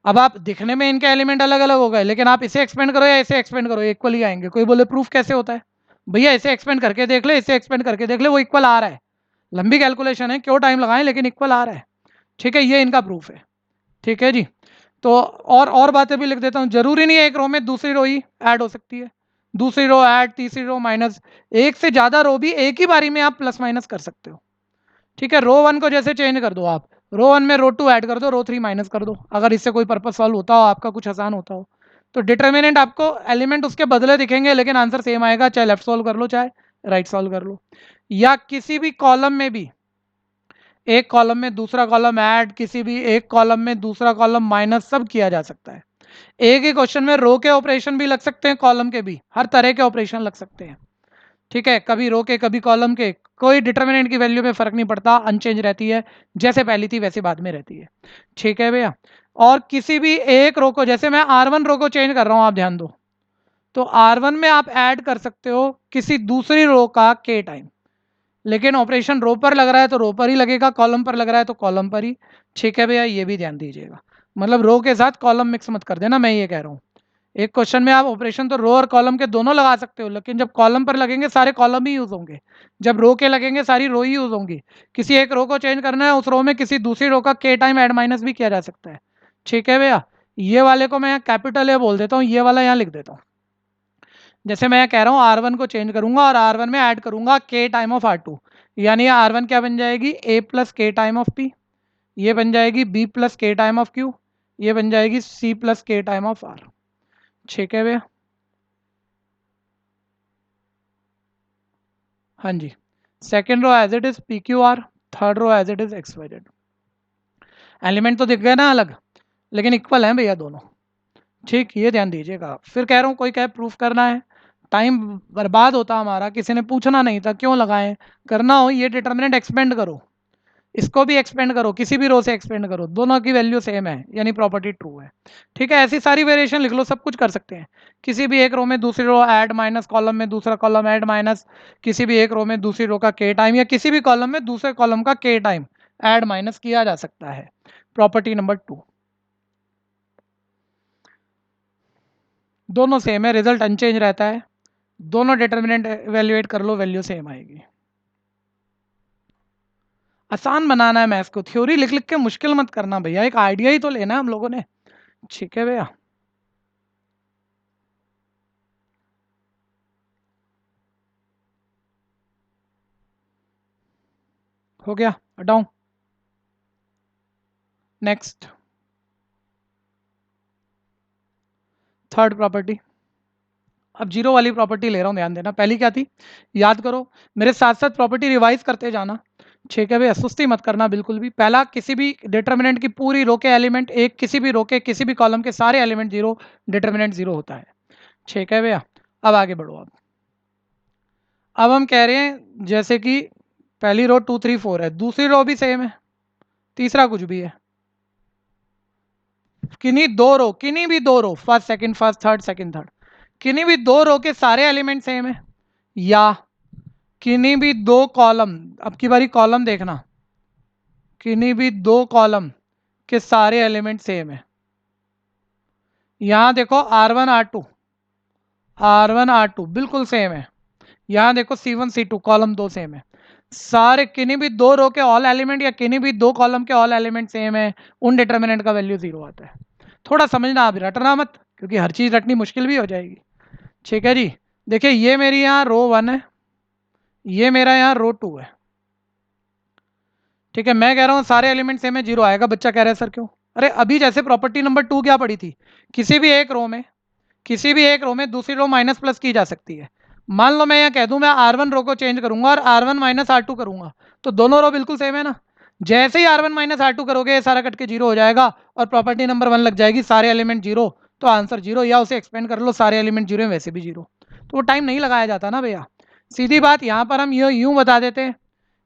अब आप दिखने में इनके एलिमेंट अलग अलग हो गए, लेकिन आप इसे एक्सपेंड करो या इसे एक्सपेंड करो, इक्वल ही आएंगे। कोई बोले प्रूफ कैसे होता है? भैया इसे एक्सपेंड करके देख ले, इसे एक्सपेंड करके देख ले, वो इक्वल आ रहा है। लंबी कैलकुलेशन है, क्यों टाइम लगाएं, लेकिन इक्वल आ रहा है। ठीक है, ये इनका प्रूफ है। ठीक है जी, तो और बातें भी लिख देता हूं, जरूरी नहीं है एक रो में दूसरी रो ही ऐड हो सकती है, दूसरी रो ऐड, तीसरी रो माइनस, एक से ज्यादा रो भी एक ही बारी में आप प्लस माइनस कर सकते हो। ठीक है, रो वन को जैसे चेंज कर दो आप, रो वन में रो टू ऐड कर दो, रो थ्री माइनस कर दो, अगर इससे कोई पर्पज सॉल्व होता हो, आपका कुछ आसान होता हो। तो डिटर्मिनेंट आपको एलिमेंट उसके बदले दिखेंगे, लेकिन आंसर सेम आएगा, चाहे लेफ्ट सॉल्व कर लो चाहे राइट सॉल्व कर लो। या किसी भी कॉलम में भी एक कॉलम में दूसरा कॉलम ऐड, किसी भी एक कॉलम में दूसरा कॉलम माइनस, सब किया जा सकता है। एक ही क्वेश्चन में रो के ऑपरेशन भी लग सकते हैं, कॉलम के भी, हर तरह के ऑपरेशन लग सकते हैं। ठीक है, कभी रो के कभी कॉलम के, कोई डिटर्मिनेंट की वैल्यू में फर्क नहीं पड़ता, अनचेंज रहती है, जैसे पहली थी वैसे बाद में रहती है। ठीक है भैया, और किसी भी एक रो को, जैसे मैं R1 रो को चेंज कर रहा हूं, आप ध्यान दो, तो R1 में आप ऐड कर सकते हो किसी दूसरी रो का k टाइम, लेकिन ऑपरेशन रो पर लग रहा है तो रो पर ही लगेगा, कॉलम पर लग रहा है तो कॉलम पर ही। ठीक है भैया, ये भी ध्यान दीजिएगा, मतलब रो के साथ कॉलम मिक्स मत कर देना, मैं ये कह रहा हूँ। एक क्वेश्चन में आप ऑपरेशन तो रो और कॉलम के दोनों लगा सकते हो, लेकिन जब कॉलम पर लगेंगे सारे कॉलम ही यूज होंगे, जब रो के लगेंगे सारी रो ही यूज होंगी। किसी एक रो को चेंज करना है, उस रो में किसी दूसरी रो का के टाइम ऐड माइनस भी किया जा सकता है। ठीक है भैया, ये वाले को मैं यहाँ कैपिटल ए बोल देता हूँ, ये वाला यहाँ लिख देता हूँ। जैसे मैं कह रहा हूँ R1 को चेंज करूंगा और R1 में ऐड करूंगा के टाइम ऑफ R2, यानी R1 क्या बन जाएगी, A प्लस के टाइम ऑफ P, ये बन जाएगी B प्लस के टाइम ऑफ Q, ये बन जाएगी C प्लस के टाइम ऑफ R। ठीक है भैया, हाँ जी, second row as it is PQR, third row as it is XYZ। Element तो दिख गए ना अलग, लेकिन इक्वल हैं भैया दोनों। ठीक, ये ध्यान दीजिएगा। फिर कह रहा हूँ कोई कहे प्रूफ करना है, टाइम बर्बाद होता हमारा, किसी ने पूछना नहीं था क्यों लगाएं, करना हो ये डिटर्मिनेंट एक्सपेंड करो, इसको भी एक्सपेंड करो, किसी भी रो से एक्सपेंड करो, दोनों की वैल्यू सेम है, यानी प्रॉपर्टी ट्रू है। ठीक है, ऐसी सारी वेरिएशन लिख लो, सब कुछ कर सकते हैं। किसी भी एक रो में दूसरी रो ऐड माइनस, कॉलम में दूसरा कॉलम ऐड माइनस, किसी भी एक रो में दूसरी रो का के टाइम, या किसी भी कॉलम में दूसरे कॉलम का के टाइम ऐड माइनस किया जा सकता है। प्रॉपर्टी नंबर 2, दोनों सेम है, रिजल्ट अनचेंज रहता है, दोनों डिटर्मिनेंट एवेल्युएट कर लो, वैल्यू सेम आएगी। आसान बनाना है मैथ्स को, थ्योरी लिख लिख के मुश्किल मत करना भैया, एक आइडिया ही तो लेना है हम लोगों ने। ठीक है भैया, हो गया, हटाऊं? Next, third property. अब जीरो वाली प्रॉपर्टी ले रहा हूं, ध्यान देना। पहली क्या थी, याद करो, मेरे साथ साथ प्रॉपर्टी रिवाइज करते जाना। ठीक है भैया, सुस्ती मत करना बिल्कुल भी। पहला, किसी भी डिटर्मिनेंट की पूरी रो के एलिमेंट एक, किसी भी रो के किसी भी कॉलम के सारे एलिमेंट जीरो, डिटर्मिनेंट जीरो होता है। ठीक है भैया, अब आगे बढ़ो। अब हम कह रहे हैं जैसे कि पहली रो 2 3 4 है, दूसरी रो भी सेम है, तीसरा कुछ भी है, किन्हीं भी दो row, first second first third second third, किन्हीं भी दो रो के सारे एलिमेंट सेम है, या किन्हीं भी दो कॉलम, अब की बारी कॉलम देखना, किन्हीं भी दो कॉलम के सारे एलिमेंट सेम है। यहां देखो R1 R2, R1 R2 बिल्कुल सेम है। यहां देखो C1 C2 कॉलम दो सेम है। सारे किन्हीं भी दो रो के ऑल एलिमेंट या किन्हीं भी दो कॉलम के ऑल एलिमेंट सेम है, उन डिटर्मिनेंट का वैल्यू जीरो आता है। थोड़ा समझना, आप रटना मत, क्योंकि हर चीज रटनी मुश्किल भी हो जाएगी। ठीक है जी, देखिए ये मेरी यहाँ रो 1 है, ये मेरा यहाँ रो 2 है। ठीक है, मैं कह रहा हूँ सारे एलिमेंट सेम है, जीरो आएगा। बच्चा कह रहा है सर क्यों? अरे अभी जैसे प्रॉपर्टी नंबर 2 क्या पड़ी थी, किसी भी एक रो में, किसी भी एक रो में दूसरी रो माइनस प्लस की जा सकती है। मान लो मैं यहाँ कह दूं मैं R1 रो को चेंज करूंगा और R1 माइनस R2 करूंगा, तो दोनों रो बिल्कुल सेम है ना। जैसे ही R1 माइनस R2 करोगे, ये सारा कट के जीरो हो जाएगा और प्रॉपर्टी नंबर 1 लग जाएगी, सारे एलिमेंट जीरो, तो आंसर जीरो, या उसे एक्सपेंड कर लो, सारे एलिमेंट जीरो वैसे भी जीरो। तो वो टाइम नहीं लगाया जाता ना भैया। सीधी बात, यहाँ पर हम यूं बता देते हैं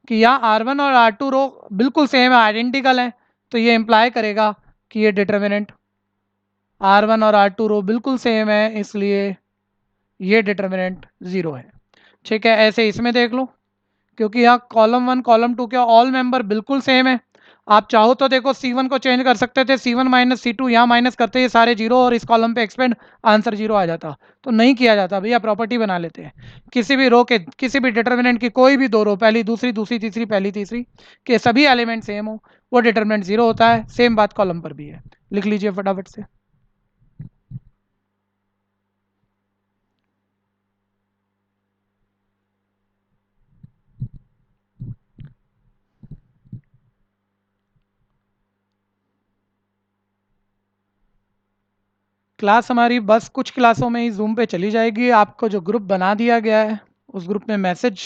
कि यहाँ R1 और R2 रो बिल्कुल सेम है, आइडेंटिकल है, तो ये इंप्लाई करेगा कि ये डिटर्मिनेंट R1 और R2 रो बिल्कुल सेम है, इसलिए ये डिटर्मिनेंट जीरो है। ठीक है, ऐसे इसमें देख लो, क्योंकि यहाँ कॉलम 1 कॉलम 2 के ऑल मेंबर बिल्कुल सेम है। आप चाहो तो देखो C1 को चेंज कर सकते थे, C1 माइनस C2, यहाँ माइनस करते ये सारे जीरो और इस कॉलम पे एक्सपेंड, आंसर जीरो आ जाता। तो नहीं किया जाता भैया, प्रॉपर्टी बना लेते हैं, किसी भी रो के किसी भी डिटर्मिनेंट की कोई भी दो रो, पहली दूसरी दूसरी तीसरी पहली तीसरी, के सभी एलिमेंट सेम हो, वो डिटर्मिनेंट जीरो होता है। सेम बात कॉलम पर भी है, लिख लीजिए फटाफट से। क्लास हमारी बस कुछ क्लासों में ही जूम पे चली जाएगी। आपको जो ग्रुप बना दिया गया है, उस ग्रुप में मैसेज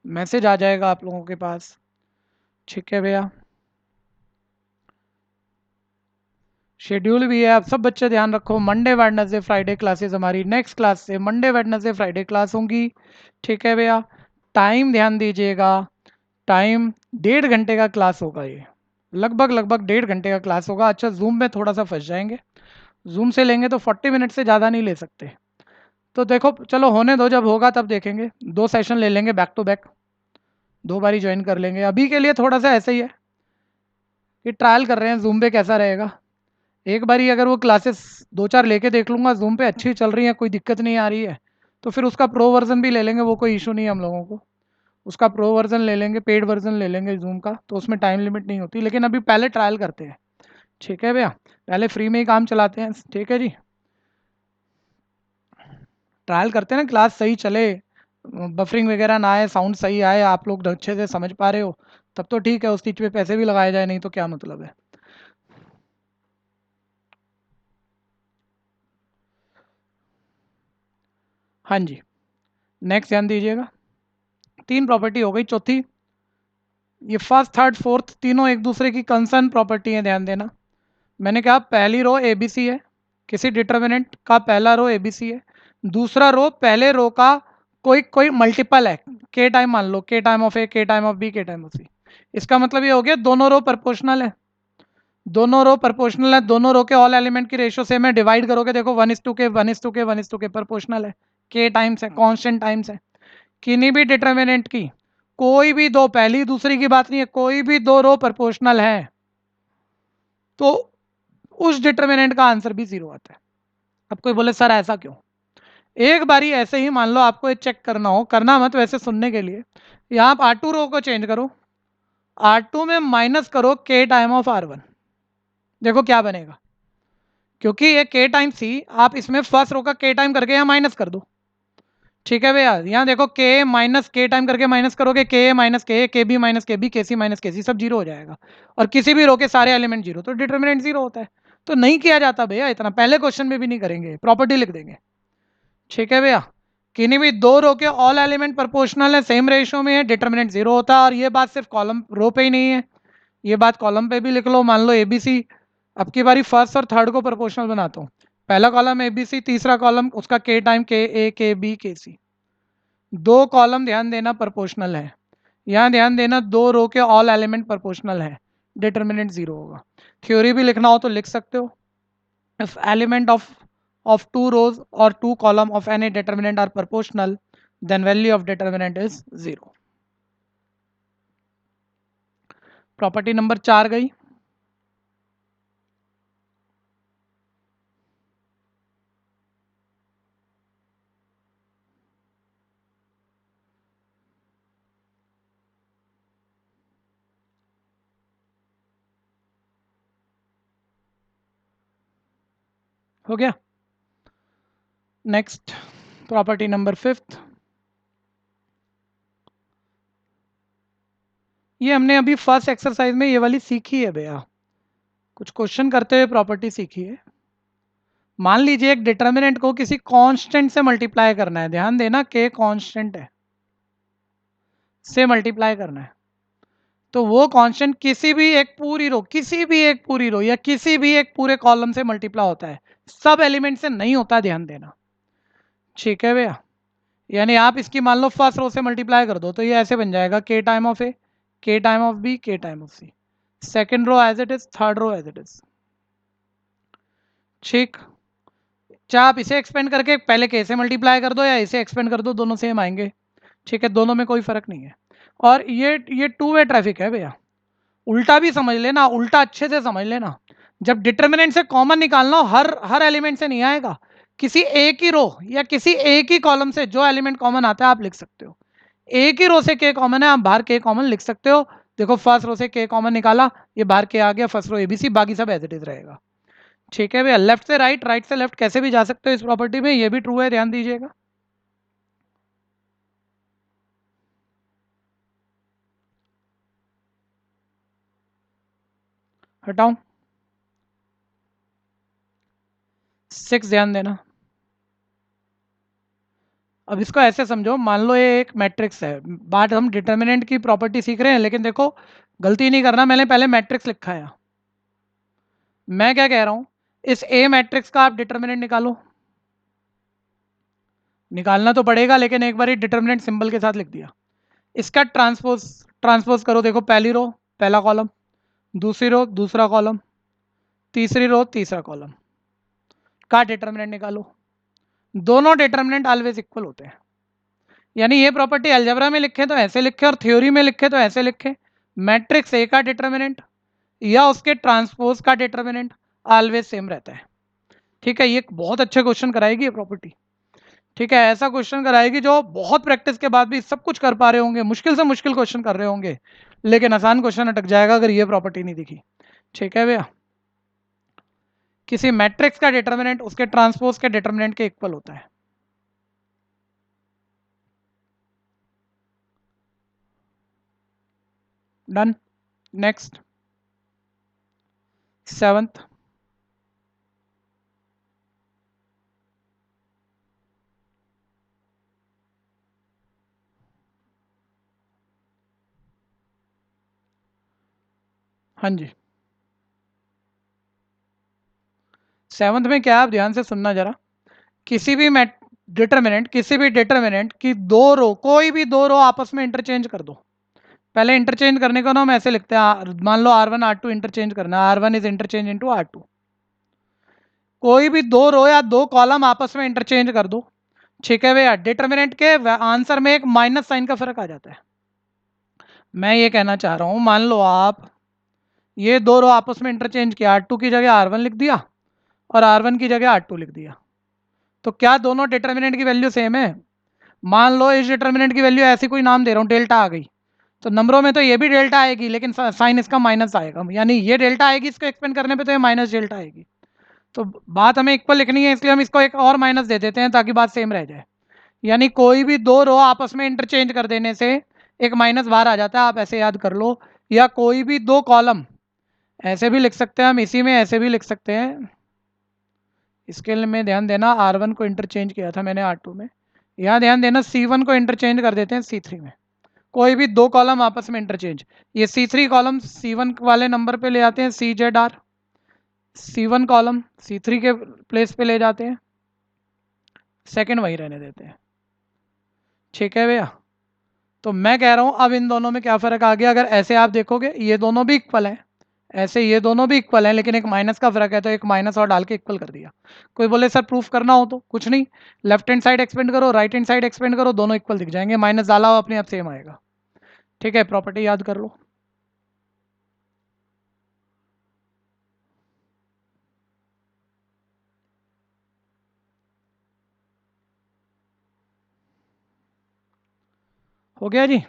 मैसेज आ जाएगा आप लोगों के पास। ठीक है भैया, शेड्यूल भी है। आप सब बच्चे ध्यान रखो, मंडे वेडनेसडे फ्राइडे क्लासेस हमारी, नेक्स्ट क्लास से मंडे वेडनेसडे फ्राइडे क्लास होंगी। ठीक है भैया, टाइम ध्यान दीजिएगा, टाइम 1.5 घंटे का क्लास होगा ये, लगभग लगभग 1.5 घंटे का क्लास होगा। अच्छा, जूम में थोड़ा सा फंस जाएंगे, जूम से लेंगे तो 40 मिनट से ज़्यादा नहीं ले सकते। तो देखो चलो होने दो, जब होगा तब देखेंगे, 2 सेशन ले लेंगे बैक टू बैक, 2 बारी ज्वाइन कर लेंगे। अभी के लिए थोड़ा सा ऐसे ही है कि ट्रायल कर रहे हैं जूम पे कैसा रहेगा। एक बारी अगर वो क्लासेस 2 4 लेके देख लूँगा, जूम पे अच्छी चल रही है, कोई दिक्कत नहीं आ रही है, तो फिर उसका प्रो वर्जन भी ले लेंगे, वो कोई इशू नहीं है हम लोगों को। उसका प्रो वर्जन ले लेंगे, पेड वर्जन ले लेंगे जूम का, तो उसमें टाइम लिमिट नहीं होती। लेकिन अभी पहले ट्रायल करते हैं। ठीक है भैया, पहले फ्री में ही काम चलाते हैं। ठीक है जी, ट्रायल करते हैं ना, क्लास सही चले, बफरिंग वगैरह ना आए, साउंड सही आए, आप लोग अच्छे से समझ पा रहे हो, तब तो ठीक है, उस चीज़ पे पैसे भी लगाए जाए, नहीं तो क्या मतलब है। हाँ जी, नेक्स्ट ध्यान दीजिएगा, 3 प्रॉपर्टी हो गई, चौथी, ये फर्स्ट थर्ड फोर्थ तीनों एक दूसरे की कंसर्न प्रॉपर्टी है, ध्यान देना। मैंने कहा पहली रो ए बी सी है, किसी डिटर्मिनेंट का पहला रो ए बी सी है, दूसरा रो पहले रो का कोई कोई मल्टीपल है, के टाइम मान लो, के time of A, k time of b, k time of सी। इसका मतलब ये हो गया दोनों रो प्रोपोर्शनल है, दोनों रो प्रोपोर्शनल है, दोनों रो के ऑल एलिमेंट की रेशियो सेम है, डिवाइड करोगे देखो 1:2 के 1:2 के 1:2 के प्रोपोर्शनल है, के टाइम्स है, कांस्टेंट टाइम्स है। किन्हीं भी डिटर्मिनेंट की कोई भी दो, पहली दूसरी की बात नहीं है, कोई भी दो रो प्रोपोर्शनल है, तो उस डिटर्मिनेंट का आंसर भी जीरो आता है। अब कोई बोले सर ऐसा क्यों? एक बारी ऐसे ही मान लो आपको ये चेक करना हो, करना मत वैसे सुनने के लिए, यहाँ आप R2 रो को चेंज करो, R2 में माइनस करो के टाइम ऑफ R1, देखो क्या बनेगा। क्योंकि ये के टाइम सी, आप इसमें फर्स्ट रो का के टाइम करके यहाँ माइनस कर दो। ठीक है भैया, यहाँ देखो के माइनस के टाइम करके माइनस करोगे, के बी माइनस के बी, के सी माइनस के सी, सब जीरो हो जाएगा। और किसी भी रो के सारे एलिमेंट जीरो, तो डिटर्मिनेंट जीरो होता है। तो नहीं किया जाता भैया इतना, पहले क्वेश्चन में भी नहीं करेंगे, प्रॉपर्टी लिख देंगे। ठीक है भैया, किन्हीं भी दो रो के ऑल एलिमेंट प्रोपोर्शनल है, सेम रेशियो में है, डिटर्मिनेंट जीरो होता है। और ये बात सिर्फ कॉलम रो पे ही नहीं है, ये बात कॉलम पे भी लिख लो। मान लो एबीसी, अब की बारी फर्स्ट और थर्ड को प्रोपोर्शनल बनाता हूँ। पहला कॉलम एबीसी, तीसरा कॉलम उसका के टाइम के ए के बी के सी, दो कॉलम ध्यान देना प्रोपोर्शनल है। यहाँ ध्यान देना दो रो के ऑल एलिमेंट प्रोपोर्शनल है, डिटर्मिनेंट जीरो होगा। थ्योरी भी लिखना हो तो लिख सकते हो, if element of two rows or two column of any determinant are proportional, then value of determinant is 0. Property number 4 गई। हो गया। नेक्स्ट प्रॉपर्टी नंबर 5, ये हमने अभी फर्स्ट एक्सरसाइज में ये वाली सीखी है भैया, कुछ क्वेश्चन करते हुए प्रॉपर्टी सीखी है। मान लीजिए एक डिटर्मिनेंट को किसी कांस्टेंट से मल्टीप्लाई करना है, ध्यान देना के कांस्टेंट है, से मल्टीप्लाई करना है। तो वो कांस्टेंट किसी भी एक पूरी रो, किसी भी एक पूरी रो या किसी भी एक पूरे कॉलम से मल्टीप्लाई होता है, सब एलिमेंट से नहीं होता, ध्यान देना। ठीक है भैया, यानी आप इसकी मान लो फर्स्ट रो से मल्टीप्लाई कर दो तो ये ऐसे बन जाएगा के time of A, k time of b, k time of c. Second row as it is, third row as it is. ठीक, चाहे आप इसे एक्सपेंड करके पहले के से मल्टीप्लाई कर दो या इसे एक्सपेंड कर दो, दोनों सेम आएंगे। ठीक है, दोनों में कोई फर्क नहीं है। और ये टू वे ट्रैफिक है भैया, उल्टा भी समझ लेना, उल्टा अच्छे से समझ लेना। जब डिटर्मिनेंट से कॉमन निकालना हो, हर हर एलिमेंट से नहीं आएगा, किसी एक ही रो या किसी एक ही कॉलम से जो एलिमेंट कॉमन आता है आप लिख सकते हो। एक ही रो से के कॉमन है, आप बाहर के कॉमन लिख सकते हो। देखो फर्स्ट रो से के कॉमन निकाला, ये बाहर के आ गया, फर्स्ट रो एबीसी, बाकी सब एज इट इज रहेगा। ठीक है भैया, लेफ्ट से राइट, राइट से लेफ्ट कैसे भी जा सकते हो इस प्रॉपर्टी में, ये भी ट्रू है, ध्यान दीजिएगा। हटाऊं 6, ध्यान देना। अब इसको ऐसे समझो, मान लो ये एक मैट्रिक्स है, बात हम डिटर्मिनेंट की प्रॉपर्टी सीख रहे हैं, लेकिन देखो गलती नहीं करना, मैंने पहले मैट्रिक्स लिखा है। मैं क्या कह रहा हूं, इस ए मैट्रिक्स का आप डिटर्मिनेंट निकालो। निकालना तो पड़ेगा, लेकिन एक बार डिटर्मिनेंट सिंबल के साथ लिख दिया। इसका ट्रांसपोज, ट्रांसपोज करो, देखो पहली रो पहला कॉलम, दूसरी रो दूसरा कॉलम, तीसरी रो तीसरा कॉलम का डिटर्मिनेंट निकालो। दोनों डिटर्मिनेंट ऑलवेज इक्वल होते हैं, यानी ये प्रॉपर्टी अलजेब्रा में लिखे तो ऐसे लिखे और थ्योरी में लिखे तो ऐसे लिखे। मैट्रिक्स ए का डिटर्मिनेंट या उसके ट्रांसपोज का डिटर्मिनेंट ऑलवेज सेम रहता है। ठीक है, ये बहुत अच्छे क्वेश्चन कराएगी ये प्रॉपर्टी। ठीक है, ऐसा क्वेश्चन कराएगी जो बहुत प्रैक्टिस के बाद भी सब कुछ कर पा रहे होंगे, मुश्किल से मुश्किल क्वेश्चन कर रहे होंगे, लेकिन आसान क्वेश्चन अटक जाएगा अगर ये प्रॉपर्टी नहीं दिखी। ठीक है भैया, किसी मैट्रिक्स का डिटर्मिनेंट उसके ट्रांसपोज के डिटर्मिनेंट के इक्वल होता है। डन। नेक्स्ट 7th, हाँ जी 7th में क्या, आप ध्यान से सुनना जरा। किसी भी डिटर्मिनेंट, किसी भी डिटर्मिनेंट की दो रो, कोई भी दो रो आपस में इंटरचेंज कर दो। पहले इंटरचेंज करने को ना हम ऐसे लिखते हैं, मान लो R1 R2 इंटरचेंज करना, R1 is interchange into R2। कोई भी दो रो या दो कॉलम आपस में इंटरचेंज कर दो। ठीक है भैया, डिटर्मिनेंट के आंसर में एक माइनस साइन का फर्क आ जाता है। मैं ये कहना चाह रहा हूं, मान लो आप ये दो रो आपस में इंटरचेंज किया, R2 की जगह R1 लिख दिया और R1 की जगह R2 लिख दिया, तो क्या दोनों डिटर्मिनेंट की वैल्यू सेम है? मान लो इस डिटर्मिनेंट की वैल्यू ऐसी कोई नाम दे रहा हूँ, डेल्टा आ गई, तो नंबरों में तो ये भी डेल्टा आएगी, लेकिन साइन इसका माइनस आएगा, यानी ये डेल्टा आएगी, इसको एक्सपेंड करने पे तो ये माइनस डेल्टा आएगी। तो बात हमें इक्वल लिखनी है, इसलिए हम इसको एक और माइनस दे देते हैं ताकि बात सेम रह जाए। यानी कोई भी दो रो आपस में इंटरचेंज कर देने से एक माइनस बाहर आ जाता है, आप ऐसे याद कर लो। या कोई भी दो कॉलम, ऐसे भी लिख सकते हैं हम, इसी में ऐसे भी लिख सकते हैं। इसके लिए में ध्यान देना, R1 को इंटरचेंज किया था मैंने R2 में। यहाँ ध्यान देना C1 को इंटरचेंज कर देते हैं C3 में। कोई भी दो कॉलम आपस में इंटरचेंज, ये C3 कॉलम C1 वाले नंबर पे ले आते हैं CZR, C1 कॉलम C3 के प्लेस पे ले जाते हैं, सेकंड वही रहने देते हैं। ठीक है भैया, तो मैं कह रहा हूँ अब इन दोनों में क्या फ़र्क आ गया। अगर ऐसे आप देखोगे ये दोनों भी इक्वल हैं, ऐसे ये दोनों भी इक्वल हैं, लेकिन एक माइनस का फ़र्क है, तो एक माइनस और डाल के इक्वल कर दिया। कोई बोले सर प्रूफ करना हो तो कुछ नहीं, लेफ्ट हैंड साइड एक्सपेंड करो, राइट हैंड साइड एक्सपेंड करो, दोनों इक्वल दिख जाएंगे, माइनस डाला हो अपने आप सेम आएगा। ठीक है, प्रॉपर्टी याद कर लो। हो गया जी।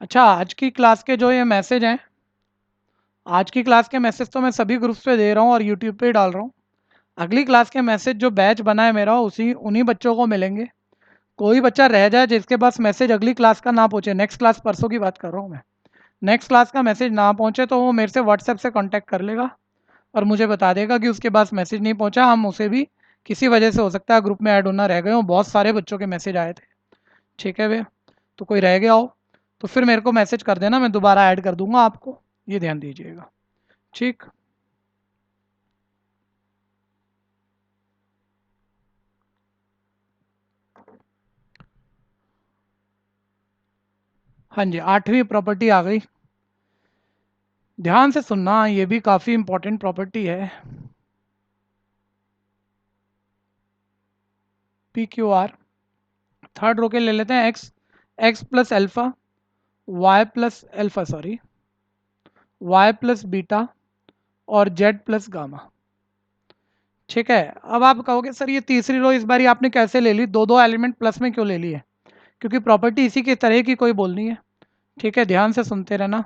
अच्छा, आज की क्लास के जो ये मैसेज हैं, आज की क्लास के मैसेज तो मैं सभी ग्रुप्स पे दे रहा हूँ और यूट्यूब पे डाल रहा हूँ। अगली क्लास के मैसेज जो बैच बना है मेरा, उसी उन्हीं बच्चों को मिलेंगे। कोई बच्चा रह जाए जिसके पास मैसेज अगली क्लास का ना पहुंचे, नेक्स्ट क्लास परसों की बात कर रहा हूँ मैं, नेक्स्ट क्लास का मैसेज ना पहुंचे तो वो मेरे से व्हाट्सएप से कांटेक्ट कर लेगा और मुझे बता देगा कि उसके पास मैसेज नहीं पहुंचा। हम उसे भी किसी वजह से, हो सकता है ग्रुप में ऐड होना रह गए हो, बहुत सारे बच्चों के मैसेज आए थे। ठीक है भैया, तो कोई रह गया हो तो फिर मेरे को मैसेज कर देना, मैं दोबारा ऐड कर दूंगा आपको, ये ध्यान दीजिएगा। ठीक, हाँ जी, 8वीं प्रॉपर्टी आ गई। ध्यान से सुनना, ये भी काफ़ी इंपॉर्टेंट प्रॉपर्टी है। PQR, थर्ड रो के ले लेते हैं, x plus alpha, y plus alpha sorry, y plus beta और जेड प्लस गामा। ठीक है, अब आप कहोगे सर ये तीसरी रो इस बार आपने कैसे ले ली, दो दो एलिमेंट प्लस में क्यों ले ली है? क्योंकि प्रॉपर्टी इसी की तरह की कोई बोलनी है। ठीक है, ध्यान से सुनते रहना।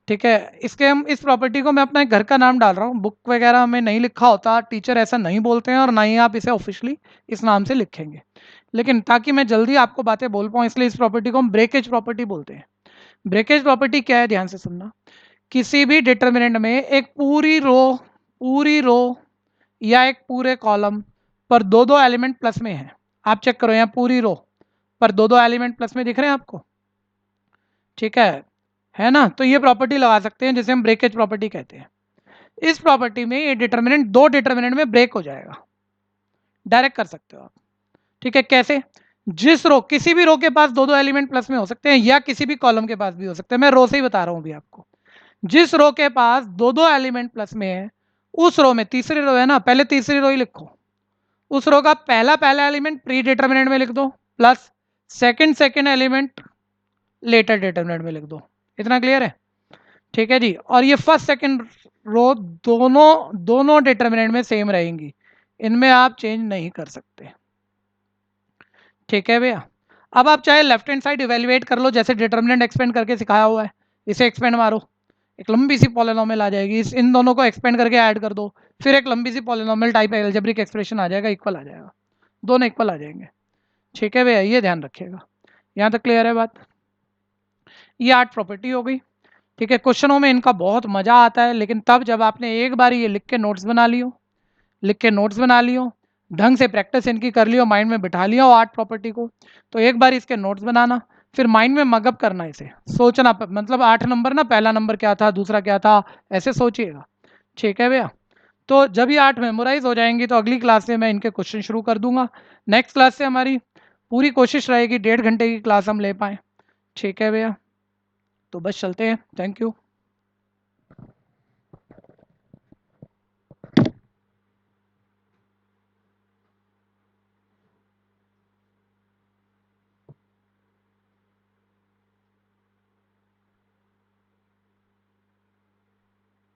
ठीक है, इसके हम इस प्रॉपर्टी को मैं अपना एक घर का नाम डाल रहा हूँ, बुक वगैरह में नहीं लिखा होता, टीचर ऐसा नहीं बोलते हैं और ना ही आप इसे ऑफिशियली इस नाम से लिखेंगे, लेकिन ताकि मैं जल्दी आपको बातें बोल पाऊँ इसलिए इस प्रॉपर्टी को हम ब्रेकेज प्रॉपर्टी बोलते हैं। ब्रेकेज प्रॉपर्टी क्या है, ध्यान से सुनना। किसी भी डिटर्मिनेंट में एक पूरी रो या एक पूरे कॉलम पर दो दो एलिमेंट प्लस में है। आप चेक करो, यहाँ पूरी रो पर दो दो एलिमेंट प्लस में दिख रहे हैं आपको। ठीक है ना? तो ये प्रॉपर्टी लगा सकते हैं जिसे हम ब्रेकेज प्रॉपर्टी कहते हैं। इस प्रॉपर्टी में ये डिटर्मिनेंट दो डिटर्मिनेंट में ब्रेक हो जाएगा, डायरेक्ट कर सकते हो आप। ठीक है, कैसे? जिस रो, किसी भी रो के पास दो दो एलिमेंट प्लस में हो सकते हैं या किसी भी कॉलम के पास भी हो सकते हैं, मैं रो से ही बता रहा हूं अभी आपको। जिस रो के पास दो दो एलिमेंट प्लस में है, उस रो में, तीसरी रो है ना, पहले तीसरी रो ही लिखो, उस रो का पहला पहला एलिमेंट प्री डिटर्मिनेंट में लिख दो, plus second second element later determinant में लिख दो। इतना क्लियर है? ठीक है जी, और ये फर्स्ट सेकंड रो दोनों दोनों डिटर्मिनेंट में सेम रहेंगी, इनमें आप चेंज नहीं कर सकते। ठीक है भैया, अब आप चाहे लेफ्ट हैंड साइड इवेल्युएट कर लो, जैसे डिटर्मिनेंट एक्सपेंड करके सिखाया हुआ है, इसे एक्सपेंड मारो, एक लंबी सी पॉलिनोमियल आ जाएगी, इस इन दोनों को एक्सपेंड करके ऐड कर दो, फिर एक लंबी सी पॉलिनोमियल टाइप एल्जेब्रिक एक्सप्रेशन आ जाएगा, इक्वल आ जाएगा, दोनों इक्वल आ जाएंगे। ठीक है भैया, ये ध्यान रखिएगा। यहाँ तक क्लियर है बात? ये 8 प्रॉपर्टी हो गई। ठीक है, क्वेश्चनों में इनका बहुत मजा आता है, लेकिन तब जब आपने एक बार ये लिख के नोट्स बना लियो, लिख के नोट्स बना लियो, ढंग से प्रैक्टिस इनकी कर लियो, माइंड में बिठा लिया हो 8 प्रॉपर्टी को, तो एक बार इसके नोट्स बनाना, फिर माइंड में मगअप करना, इसे सोचना, मतलब 8 नंबर ना, पहला नंबर क्या था, दूसरा क्या था, ऐसे सोचिएगा। ठीक है भैया, तो जब ये 8 मेमोराइज हो जाएंगी तो अगली क्लास से मैं इनके क्वेश्चन शुरू कर दूंगा। नेक्स्ट क्लास से हमारी पूरी कोशिश रहेगी 1.5 घंटे की क्लास हम ले पाएँ। ठीक है भैया, तो बस चलते हैं, थैंक यू।